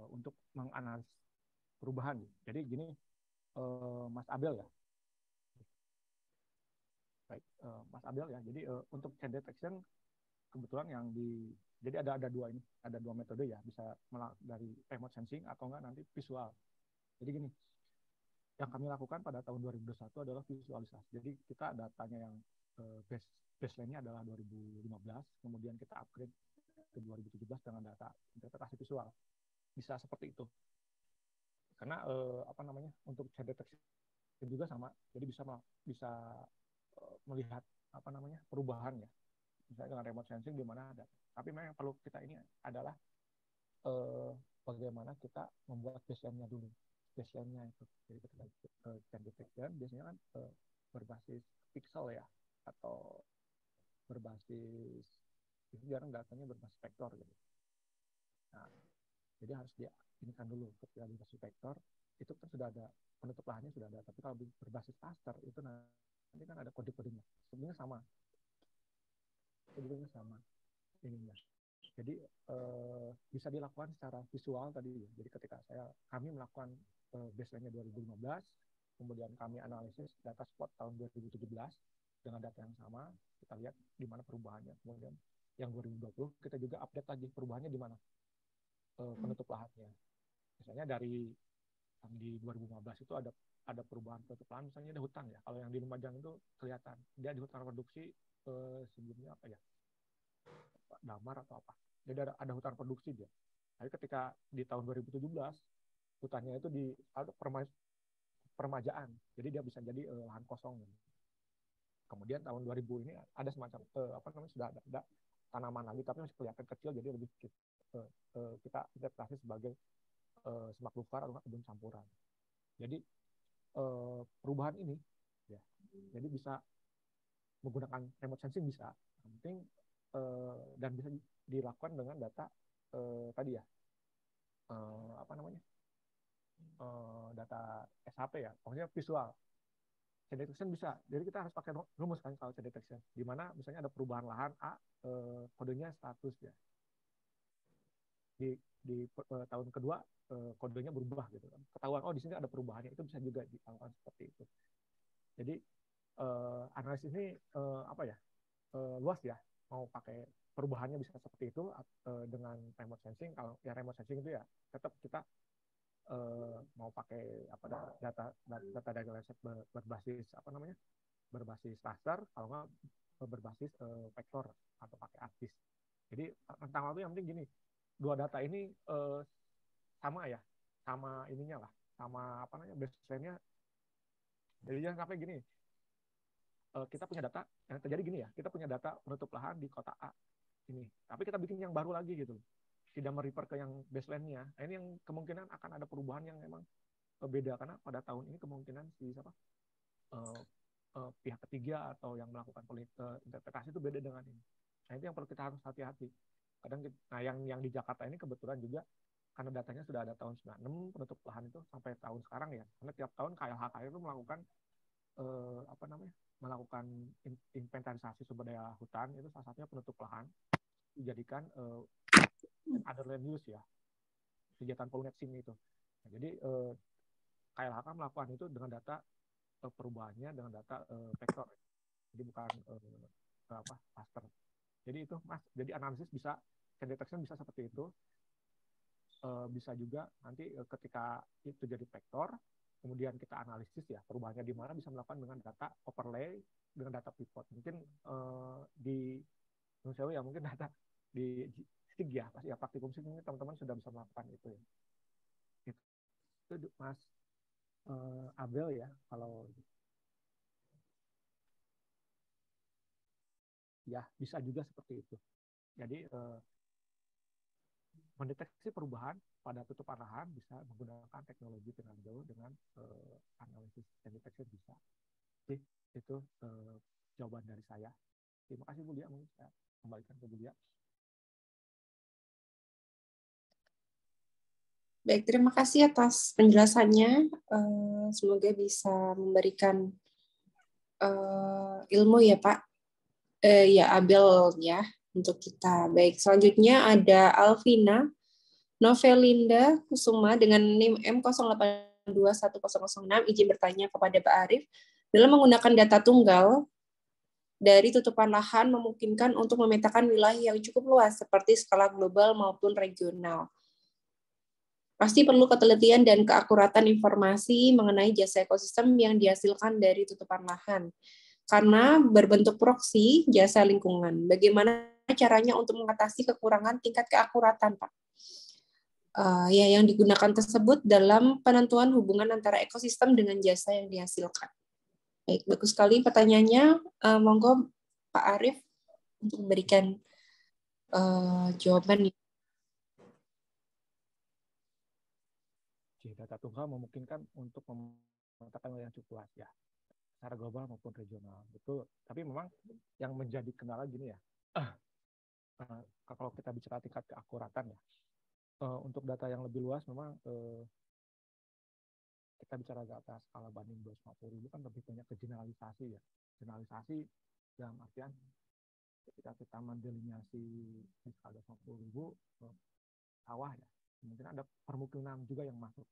Untuk menganalisis perubahan. Jadi gini, Mas Abel ya. Baik, Mas Abel ya. Jadi untuk change detection kebetulan yang jadi ada dua metode ya, bisa dari remote sensing atau enggak nanti visual. Jadi gini, yang kami lakukan pada tahun 2021 adalah visualisasi. Jadi kita datanya yang baseline-nya adalah 2015, kemudian kita upgrade ke 2017 dengan data interpretasi visual. Bisa seperti itu. Karena untuk change detection juga sama. Jadi bisa melihat perubahan ya. Misalnya dengan remote sensing di mana ada. Tapi memang yang perlu kita ini adalah bagaimana kita membuat baseline-nya dulu. Baseline-nya itu. Jadi ketika change detection biasanya kan berbasis pixel ya, atau berbasis, itu jarang datanya berbasis vektor gitu. Nah, jadi harus diinikan dulu. Ketika berbasis vektor, itu kan sudah ada penutup lahannya sudah ada. Tapi kalau berbasis raster itu nanti ini kan ada kode-kodenya. Sebenarnya sama. Sebenarnya sama ininya. Jadi bisa dilakukan secara visual tadi ya. Jadi ketika kami melakukan baseline-nya 2015, kemudian kami analisis data spot tahun 2017 dengan data yang sama, kita lihat di mana perubahannya. Kemudian yang 2020 kita juga update lagi perubahannya di mana penutup lahannya. Misalnya di 2015 itu ada perubahan penutup lahan, misalnya ada hutan ya. Kalau yang di Lumajang itu kelihatan dia di hutan produksi sebelumnya apa ya? Damar atau apa. Jadi ada hutan produksi dia. Tapi ketika di tahun 2017 hutannya itu ada permajaan. Jadi dia bisa jadi lahan kosong. Kemudian tahun 2000 ini ada semacam sudah ada tanaman lagi tapi masih kelihatan kecil, jadi lebih kita interpretasi sebagai semak belukar atau kebun campuran. Jadi perubahan ini ya, jadi bisa menggunakan remote sensing bisa, yang penting dan bisa dilakukan dengan data tadi ya data SHP ya, maksudnya visual. Chain detection bisa, jadi kita harus pakai rumus kan kalau chain detection, di mana misalnya ada perubahan lahan A, kodenya status ya. Di tahun kedua kodenya berubah gitu kan, ketahuan di sini ada perubahannya, itu bisa juga dilakukan seperti itu. Jadi analisis ini luas ya, mau pakai perubahannya bisa seperti itu dengan remote sensing. Kalau ya remote sensing itu ya tetap kita mau pakai data set berbasis berbasis raster, kalau nggak berbasis vektor atau pakai ArcGIS. Jadi tentang itu yang penting gini, dua data ini sama ya, sama ininya lah, sama baseline-nya. Jadi jangan sampai gini, kita punya data yang terjadi gini ya, kita punya data penutup lahan di kota A ini, tapi kita bikin yang baru lagi gitu, tidak merefer ke yang baseline-nya. Nah, ini yang kemungkinan akan ada perubahan yang memang beda, karena pada tahun ini kemungkinan pihak ketiga atau yang melakukan interpretasi itu beda dengan ini. Nah, itu yang perlu kita harus hati-hati. Yang di Jakarta ini kebetulan juga karena datanya sudah ada tahun 96 penutup lahan itu sampai tahun sekarang ya. Karena tiap tahun KLHK itu melakukan melakukan inventarisasi sumber daya hutan, itu salah satunya penutup lahan, dijadikan other land use ya, kegiatan pollination itu. Nah, jadi KLHK melakukan itu dengan data perubahannya dengan data vektor, jadi bukan raster. Jadi itu Mas, jadi analisis bisa, chain detection bisa seperti itu. Bisa juga nanti ketika itu jadi vektor, kemudian kita analisis ya perubahannya di mana, bisa melakukan dengan data overlay dengan data pivot. Mungkin di Nusewu ya, mungkin data di SIG ya, pasti ya praktikum SIG mungkin teman-teman sudah bisa melakukan itu ya. Itu Mas Abel ya, kalau ya bisa juga seperti itu. Jadi mendeteksi perubahan pada tutupan lahan bisa menggunakan teknologi dengan jauh dengan analisis dan detection bisa. Jadi itu jawaban dari saya. Terima kasih Bu Lia, mungkin saya kembalikan ke Bu Lia.
Baik, terima kasih atas penjelasannya. Semoga bisa memberikan ilmu ya Pak. Ya Abel ya untuk kita. Baik, selanjutnya ada Alvina Novelinda Kusuma dengan NIM M08210006, izin bertanya kepada Pak Arief, dalam menggunakan data tunggal dari tutupan lahan memungkinkan untuk memetakan wilayah yang cukup luas seperti skala global maupun regional. Pasti perlu ketelitian dan keakuratan informasi mengenai jasa ekosistem yang dihasilkan dari tutupan lahan, karena berbentuk proksi jasa lingkungan. Bagaimana caranya untuk mengatasi kekurangan tingkat keakuratan, Pak? Yang digunakan tersebut dalam penentuan hubungan antara ekosistem dengan jasa yang dihasilkan. Baik, bagus sekali pertanyaannya. Monggo Pak Arief untuk memberikan jawaban.
Data tunggal memungkinkan untuk memetakan wilayah yang cukup luas ya, secara global maupun regional. Betul. Tapi memang yang menjadi kendala gini ya, kalau kita bicara tingkat keakuratan ya, untuk data yang lebih luas memang kita bicara data skala banding 250.000 kan lebih banyak ke generalisasi ya. generalisasi dalam artian ketika kita mendelineasi di skala 50.000 sawah ya, mungkin ada permukiman juga yang masuk.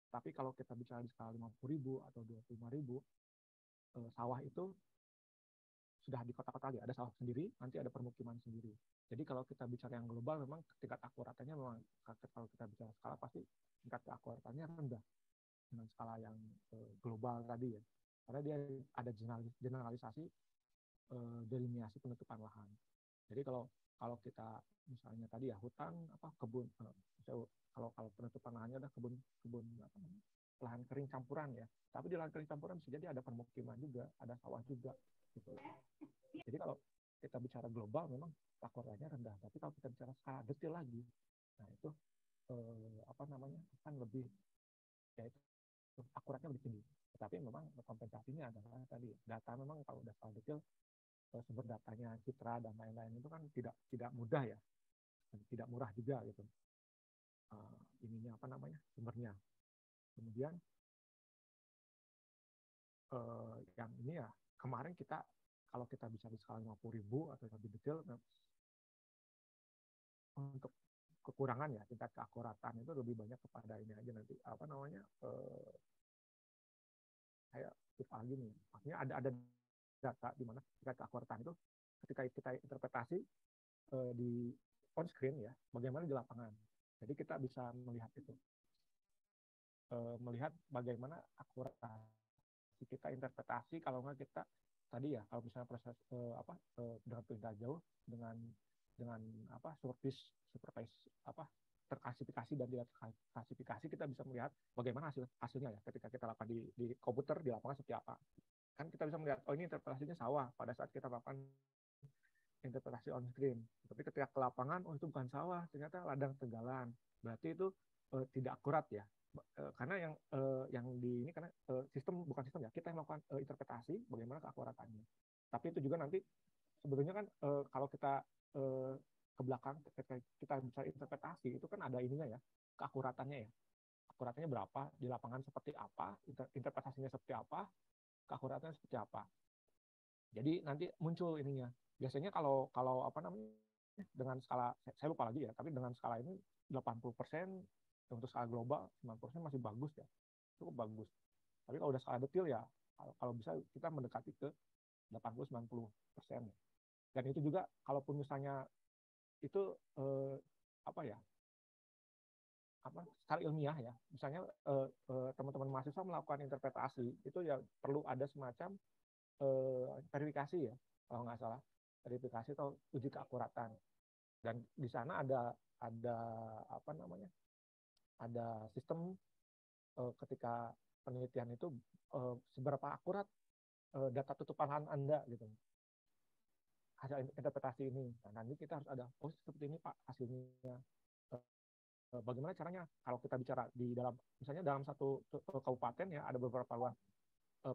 Tapi kalau kita bicara di skala 50.000 atau 25.000, sawah itu sudah di kota-kota aja, ada sawah sendiri, nanti ada permukiman sendiri. Jadi kalau kita bicara yang global, memang tingkat akuratannya memang kalau kita bicara skala pasti tingkat akuratannya rendah dengan skala yang global tadi ya. Karena dia ada generalisasi delineasi penutupan lahan. Jadi kalau kita misalnya tadi ya hutan apa kebun kalau penutupan lahannya ada kebun apa namanya, lahan kering campuran ya. Tapi di lahan kering campuran bisa jadi ada permukiman juga, ada sawah juga gitu. Jadi kalau kita bicara global memang akuratannya rendah, tapi kalau kita bicara skala detail lagi, nah itu apa namanya akan lebih ya itu akuratnya lebih tinggi. Tetapi memang kompensasinya adalah tadi data memang kalau udah skala detail sumber datanya, citra dan lain-lain itu kan tidak mudah ya, dan tidak murah juga gitu. Ininya apa namanya sumbernya. Kemudian yang ini ya kemarin kita kalau kita bisa di skala 50.000 atau lebih detail untuk kekurangan ya tingkat keakuratan itu lebih banyak kepada ini aja nanti apa namanya kayak lagi nih, maksudnya ada data di mana tingkat keakuratan itu ketika kita interpretasi di on screen ya, bagaimana di lapangan. Jadi kita bisa melihat itu, melihat bagaimana akurasi kita interpretasi kalau nggak kita tadi ya kalau misalnya proses dengan perintah jauh dengan apa supervise apa terklasifikasi dan tidak terklasifikasi kita bisa melihat bagaimana hasilnya ya ketika kita lakukan di komputer di lapangan seperti apa. Kan kita bisa melihat oh ini interpretasinya sawah pada saat kita lakukan interpretasi on screen. Tapi ketika ke lapangan, oh itu bukan sawah, ternyata ladang tegalan. Berarti itu tidak akurat ya. Karena yang di ini karena bukan sistem ya, kita yang melakukan interpretasi bagaimana keakuratannya. Tapi itu juga nanti sebetulnya kan kalau kita ke belakang ketika kita bisa interpretasi itu kan ada ininya ya, keakuratannya ya. Akuratannya berapa, di lapangan seperti apa, interpretasinya seperti apa, keakuratannya seperti apa. Jadi nanti muncul ininya. Biasanya kalau apa namanya dengan skala saya lupa lagi ya, tapi dengan skala ini 80% untuk skala global 90% masih bagus ya. Cukup bagus. Tapi kalau udah skala detail ya kalau bisa kita mendekati ke 80-90%. Dan itu juga kalaupun misalnya itu apa ya? Secara ilmiah ya. Misalnya teman-teman mahasiswa melakukan interpretasi itu ya perlu ada semacam verifikasi ya kalau nggak salah, verifikasi atau uji keakuratan. Dan di sana ada apa namanya ada sistem ketika penelitian itu seberapa akurat data tutupan lahan Anda gitu hasil interpretasi ini. Nah, nanti kita harus ada seperti ini Pak hasilnya. Bagaimana caranya kalau kita bicara di dalam misalnya dalam satu kabupaten ya ada beberapa luas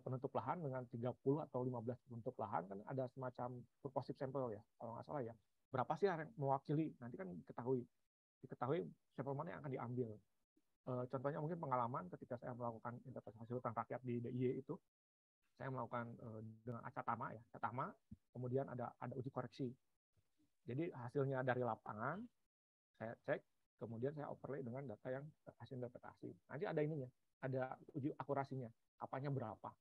penutup lahan dengan 30 atau 15 penutup lahan kan ada semacam purposive sampel ya kalau nggak salah ya, berapa sih yang mewakili nanti kan diketahui sampel mana yang akan diambil. Contohnya mungkin pengalaman ketika saya melakukan interpretasi hutan rakyat di DIY itu saya melakukan dengan acatama ya, acatama kemudian ada uji koreksi. Jadi hasilnya dari lapangan saya cek kemudian saya overlay dengan data yang hasil interpretasi. Nanti ada ininya, ada uji akurasinya, apanya berapa.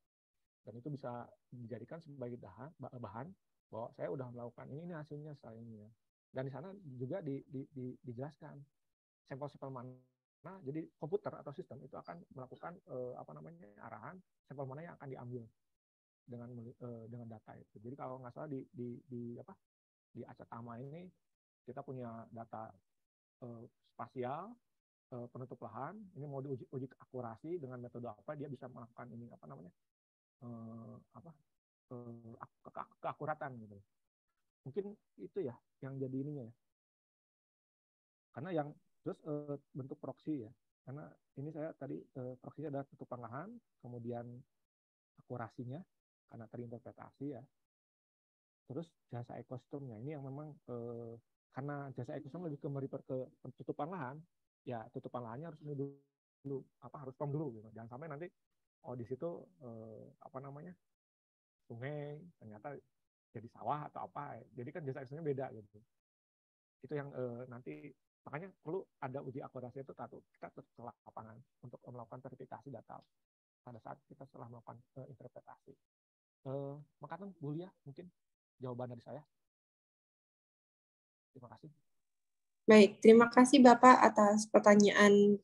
Dan itu bisa dijadikan sebagai bahan bahwa saya sudah melakukan ini hasilnya selanjutnya. Dan di sana juga dijelaskan sampel-sampel mana. Jadi komputer atau sistem itu akan melakukan apa namanya arahan sampel mana yang akan diambil dengan data itu. Jadi kalau nggak salah di Acatama ini kita punya data spasial penutup lahan, ini mau diuji akurasi dengan metode apa dia bisa melakukan ini apa namanya keakuratan gitu. Mungkin itu ya yang jadi ininya ya. Karena yang terus bentuk proxy ya. Karena ini saya tadi proxy ada tutupan lahan, kemudian akurasinya karena terinterpretasi ya. Terus jasa ekosistemnya ini yang memang karena jasa ekosistem lebih ke tutupan lahan, ya tutupan lahannya harus dulu harus firm dulu gitu. Jangan sampai nanti di situ apa namanya sungai, ternyata jadi sawah atau apa. Jadi kan jasa ekstrimnya beda gitu. Itu yang nanti makanya perlu ada uji akurasi itu satu, kita ke lapangan untuk melakukan verifikasi data pada saat kita setelah melakukan interpretasi. Maka Bu Lia, mungkin jawaban dari saya. Terima kasih.
Baik, terima kasih Bapak atas pertanyaan,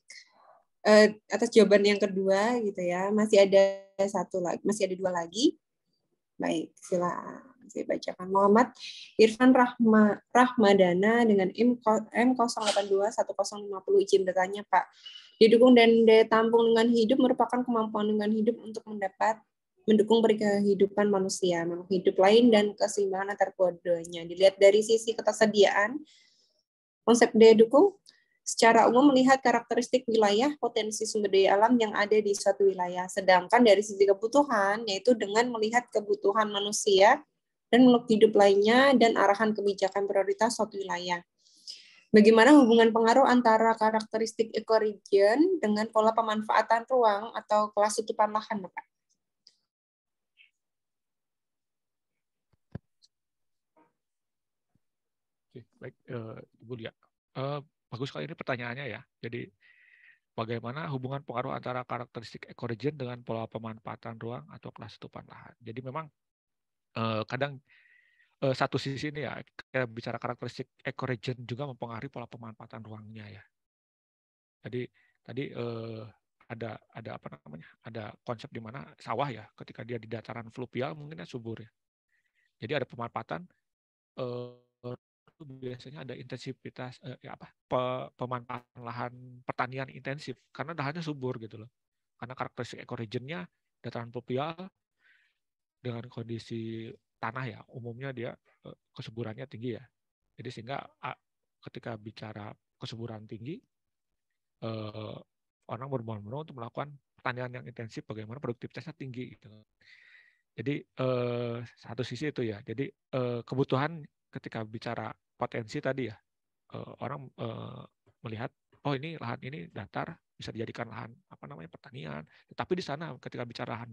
atas jawaban yang kedua gitu ya. Masih ada dua lagi. Baik, silakan saya bacakan. Muhammad Irfan Rahmadana dengan M0821050 izin bertanya, Pak. Didukung dan daya tampung dengan hidup merupakan kemampuan dengan hidup untuk mendukung kehidupan manusia, makhluk hidup lain, dan keseimbangan antar keduanya. Dilihat dari sisi ketersediaan, konsep daya dukung secara umum melihat karakteristik wilayah potensi sumber daya alam yang ada di suatu wilayah. Sedangkan dari sisi kebutuhan, yaitu dengan melihat kebutuhan manusia dan makhluk hidup lainnya dan arahan kebijakan prioritas suatu wilayah. Bagaimana hubungan pengaruh antara karakteristik ekoregion dengan pola pemanfaatan ruang atau kelas tutupan lahan, Bapak?
Oke, baik, Ibu Lia. Bagus sekali ini pertanyaannya ya. Jadi bagaimana hubungan pengaruh antara karakteristik ekoregion dengan pola pemanfaatan ruang atau kelas tutupan lahan. Jadi memang kadang satu sisi ini ya, kita bicara karakteristik ekoregion juga mempengaruhi pola pemanfaatan ruangnya ya. Jadi tadi ada apa namanya? Ada konsep di mana sawah ya, ketika dia di dataran fluvial mungkinnya subur ya. Jadi ada pemanfaatan biasanya ada intensivitas pemanfaatan lahan pertanian intensif karena lahannya subur gitu loh. Karena karakteristik ekoregionnya dataran fluvial dengan kondisi tanah ya, umumnya dia kesuburannya tinggi ya. Jadi sehingga ketika bicara kesuburan tinggi, orang berbondong-bondong untuk melakukan pertanian yang intensif, bagaimana produktivitasnya tinggi gitu. Jadi satu sisi itu ya. Jadi kebutuhan ketika bicara potensi tadi ya, orang melihat oh ini lahan ini datar bisa dijadikan lahan apa namanya pertanian. Tapi di sana ketika bicara lahan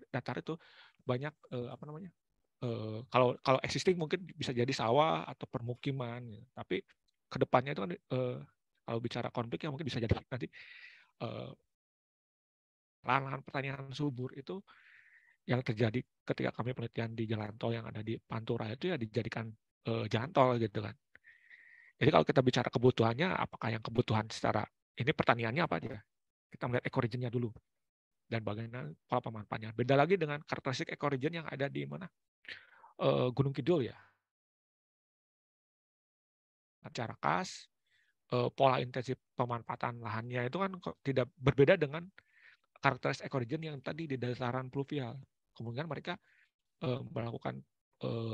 datar itu banyak apa namanya kalau existing mungkin bisa jadi sawah atau permukiman. Gitu. Tapi kedepannya itu kan kalau bicara konflik ya mungkin bisa jadi nanti lahan-lahan pertanian subur itu yang terjadi ketika kami penelitian di jalan tol yang ada di Pantura itu ya dijadikan jalan tol gitu kan. Jadi kalau kita bicara kebutuhannya, apakah yang kebutuhan secara ini pertaniannya apa aja? Kita melihat ekoreginya dulu dan bagaimana pola pemanfaatannya. Beda lagi dengan karakteristik ekoregion yang ada di mana Gunung Kidul ya. Secara khas pola intensif pemanfaatan lahannya itu kan tidak berbeda dengan karakteristik ekoregion yang tadi di dataran pluvial. Kemudian mereka melakukan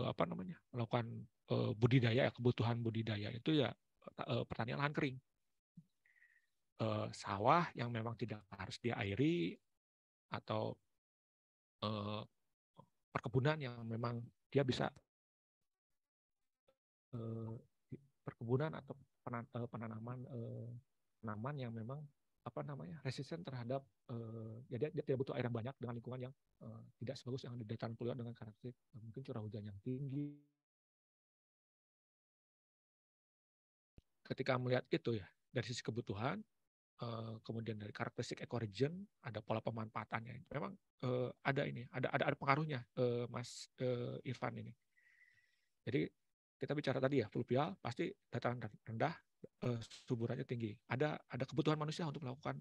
apa namanya melakukan budidaya kebutuhan budidaya itu ya pertanian lahan kering sawah yang memang tidak harus diairi atau perkebunan yang memang dia bisa perkebunan atau penanaman tanaman yang memang apa namanya resisten terhadap jadi dia tidak butuh air yang banyak dengan lingkungan yang tidak sebagus yang di dataran pluvial dengan karakteristik mungkin curah hujan yang tinggi. Ketika melihat itu ya dari sisi kebutuhan, kemudian dari karakteristik ekoregion ada pola pemanfaatannya. Memang ada pengaruhnya, Mas Irfan ini. Jadi kita bicara tadi ya fluvial pasti dataran rendah, suburannya tinggi. Ada kebutuhan manusia untuk melakukan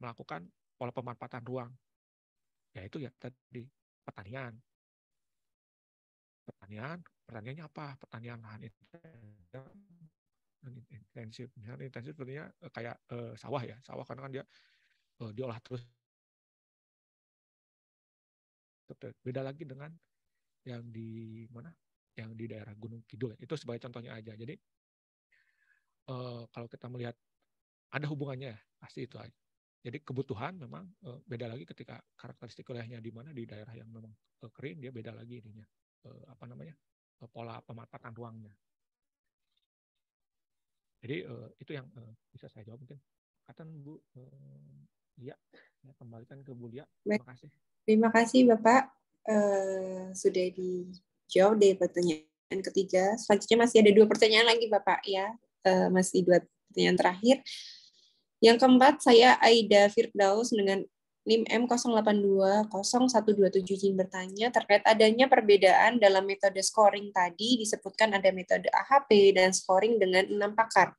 melakukan pola pemanfaatan ruang. Yaitu ya tadi pertanian. Pertaniannya apa? Pertanian lahan intensif. Misalnya intensif sebenarnya kayak sawah ya. Sawah karena kan dia diolah terus. Beda lagi dengan yang di mana? Yang di daerah Gunung Kidul. Itu sebagai contohnya aja. Jadi kalau kita melihat ada hubungannya, pasti itu aja. Jadi kebutuhan memang beda lagi ketika karakteristik wilayahnya di mana di daerah yang memang kering dia beda lagi ininya pola pemanfaatan ruangnya. Jadi itu yang bisa saya jawab mungkin. Katakan Bu Lia, ya, kembalikan ke Bu Lia. Terima kasih.
Terima kasih Bapak. Sudah dijawab deh pertanyaan ketiga. Selanjutnya masih ada 2 pertanyaan lagi Bapak ya. Masih 2 pertanyaan terakhir. Yang keempat, saya Aida Firdaus dengan NIM M08201227 izin bertanya terkait adanya perbedaan dalam metode scoring tadi, disebutkan ada metode AHP dan scoring dengan 6 pakar,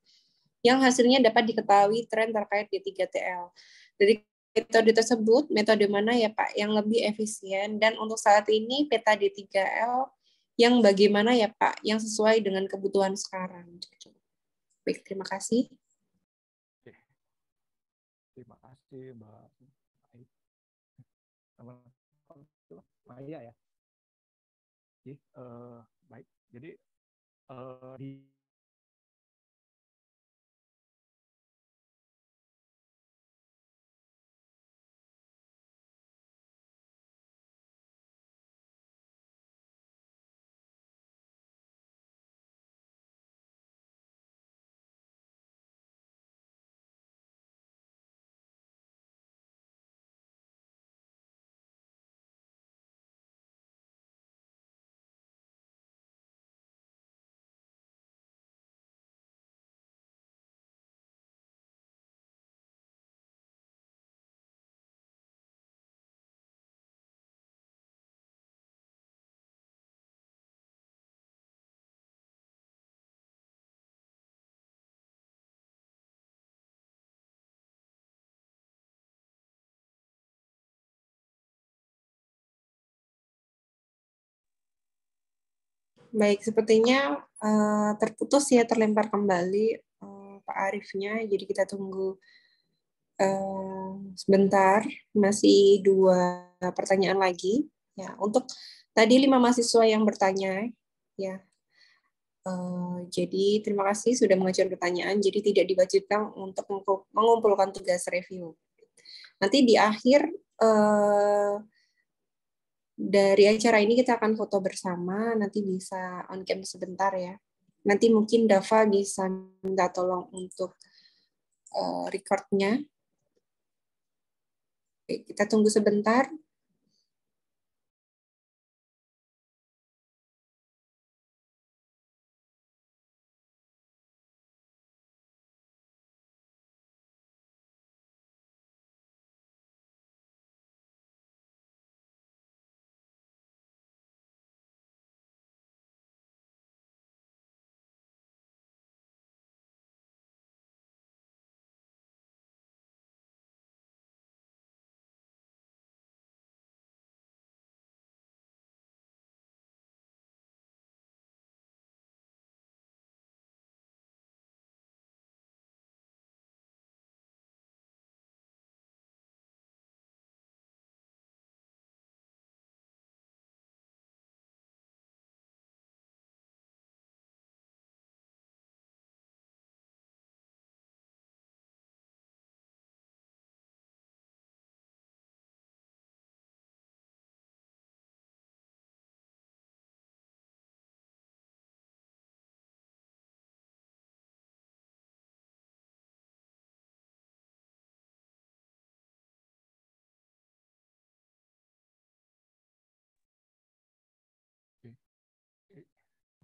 yang hasilnya dapat diketahui tren terkait D3TL. Dari metode tersebut, metode mana ya Pak yang lebih efisien, dan untuk saat ini peta D3L yang bagaimana ya Pak, yang sesuai dengan kebutuhan sekarang? Baik, terima kasih.
Terima kasih Mbak Maya ya. Baik, jadi di
Baik, sepertinya terputus ya, terlempar kembali Pak Arifnya. Jadi kita tunggu sebentar, masih 2 pertanyaan lagi. Ya, untuk tadi 5 mahasiswa yang bertanya, ya. Jadi terima kasih sudah mengajukan pertanyaan. Jadi tidak diwajibkan untuk mengumpulkan tugas review. Nanti di akhir dari acara ini kita akan foto bersama, nanti bisa on cam sebentar ya. Nanti mungkin Dava bisa minta tolong untuk record-nya. Oke, kita tunggu sebentar.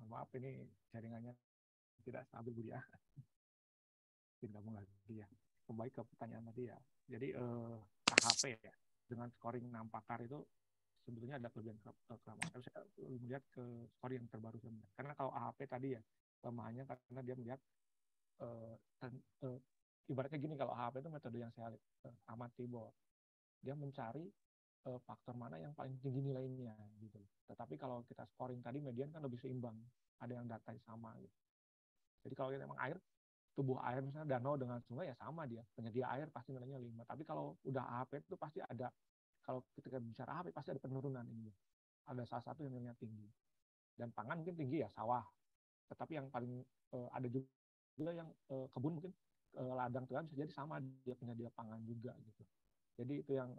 Maaf ini jaringannya tidak stabil Bu ya. Gabung lagi ya. Kembali ke pertanyaan tadi ya. Jadi AHP ya dengan scoring 6 pakar itu sebetulnya ada kelebihan kelemahan. Tapi saya melihat ke scoring yang terbaru sebenarnya. Karena kalau AHP tadi ya kelemahannya karena dia melihat ibaratnya gini, kalau AHP itu metode yang saya amati bahwa dia mencari faktor mana yang paling tinggi nilainya gitu. Tetapi kalau kita scoring tadi median kan lebih seimbang, ada yang datanya sama gitu. Jadi kalau kita emang air, tubuh air misalnya danau dengan sungai ya sama dia, penyedia air pasti nilainya 5. Tapi kalau udah AHP itu pasti ada, kalau kita bicara AHP pasti ada penurunan ini. Ada salah satu yang nilainya tinggi. Dan pangan mungkin tinggi ya, sawah. Tetapi yang paling ada juga yang kebun mungkin ladang tuan bisa jadi sama dia penyedia pangan juga gitu. Jadi itu yang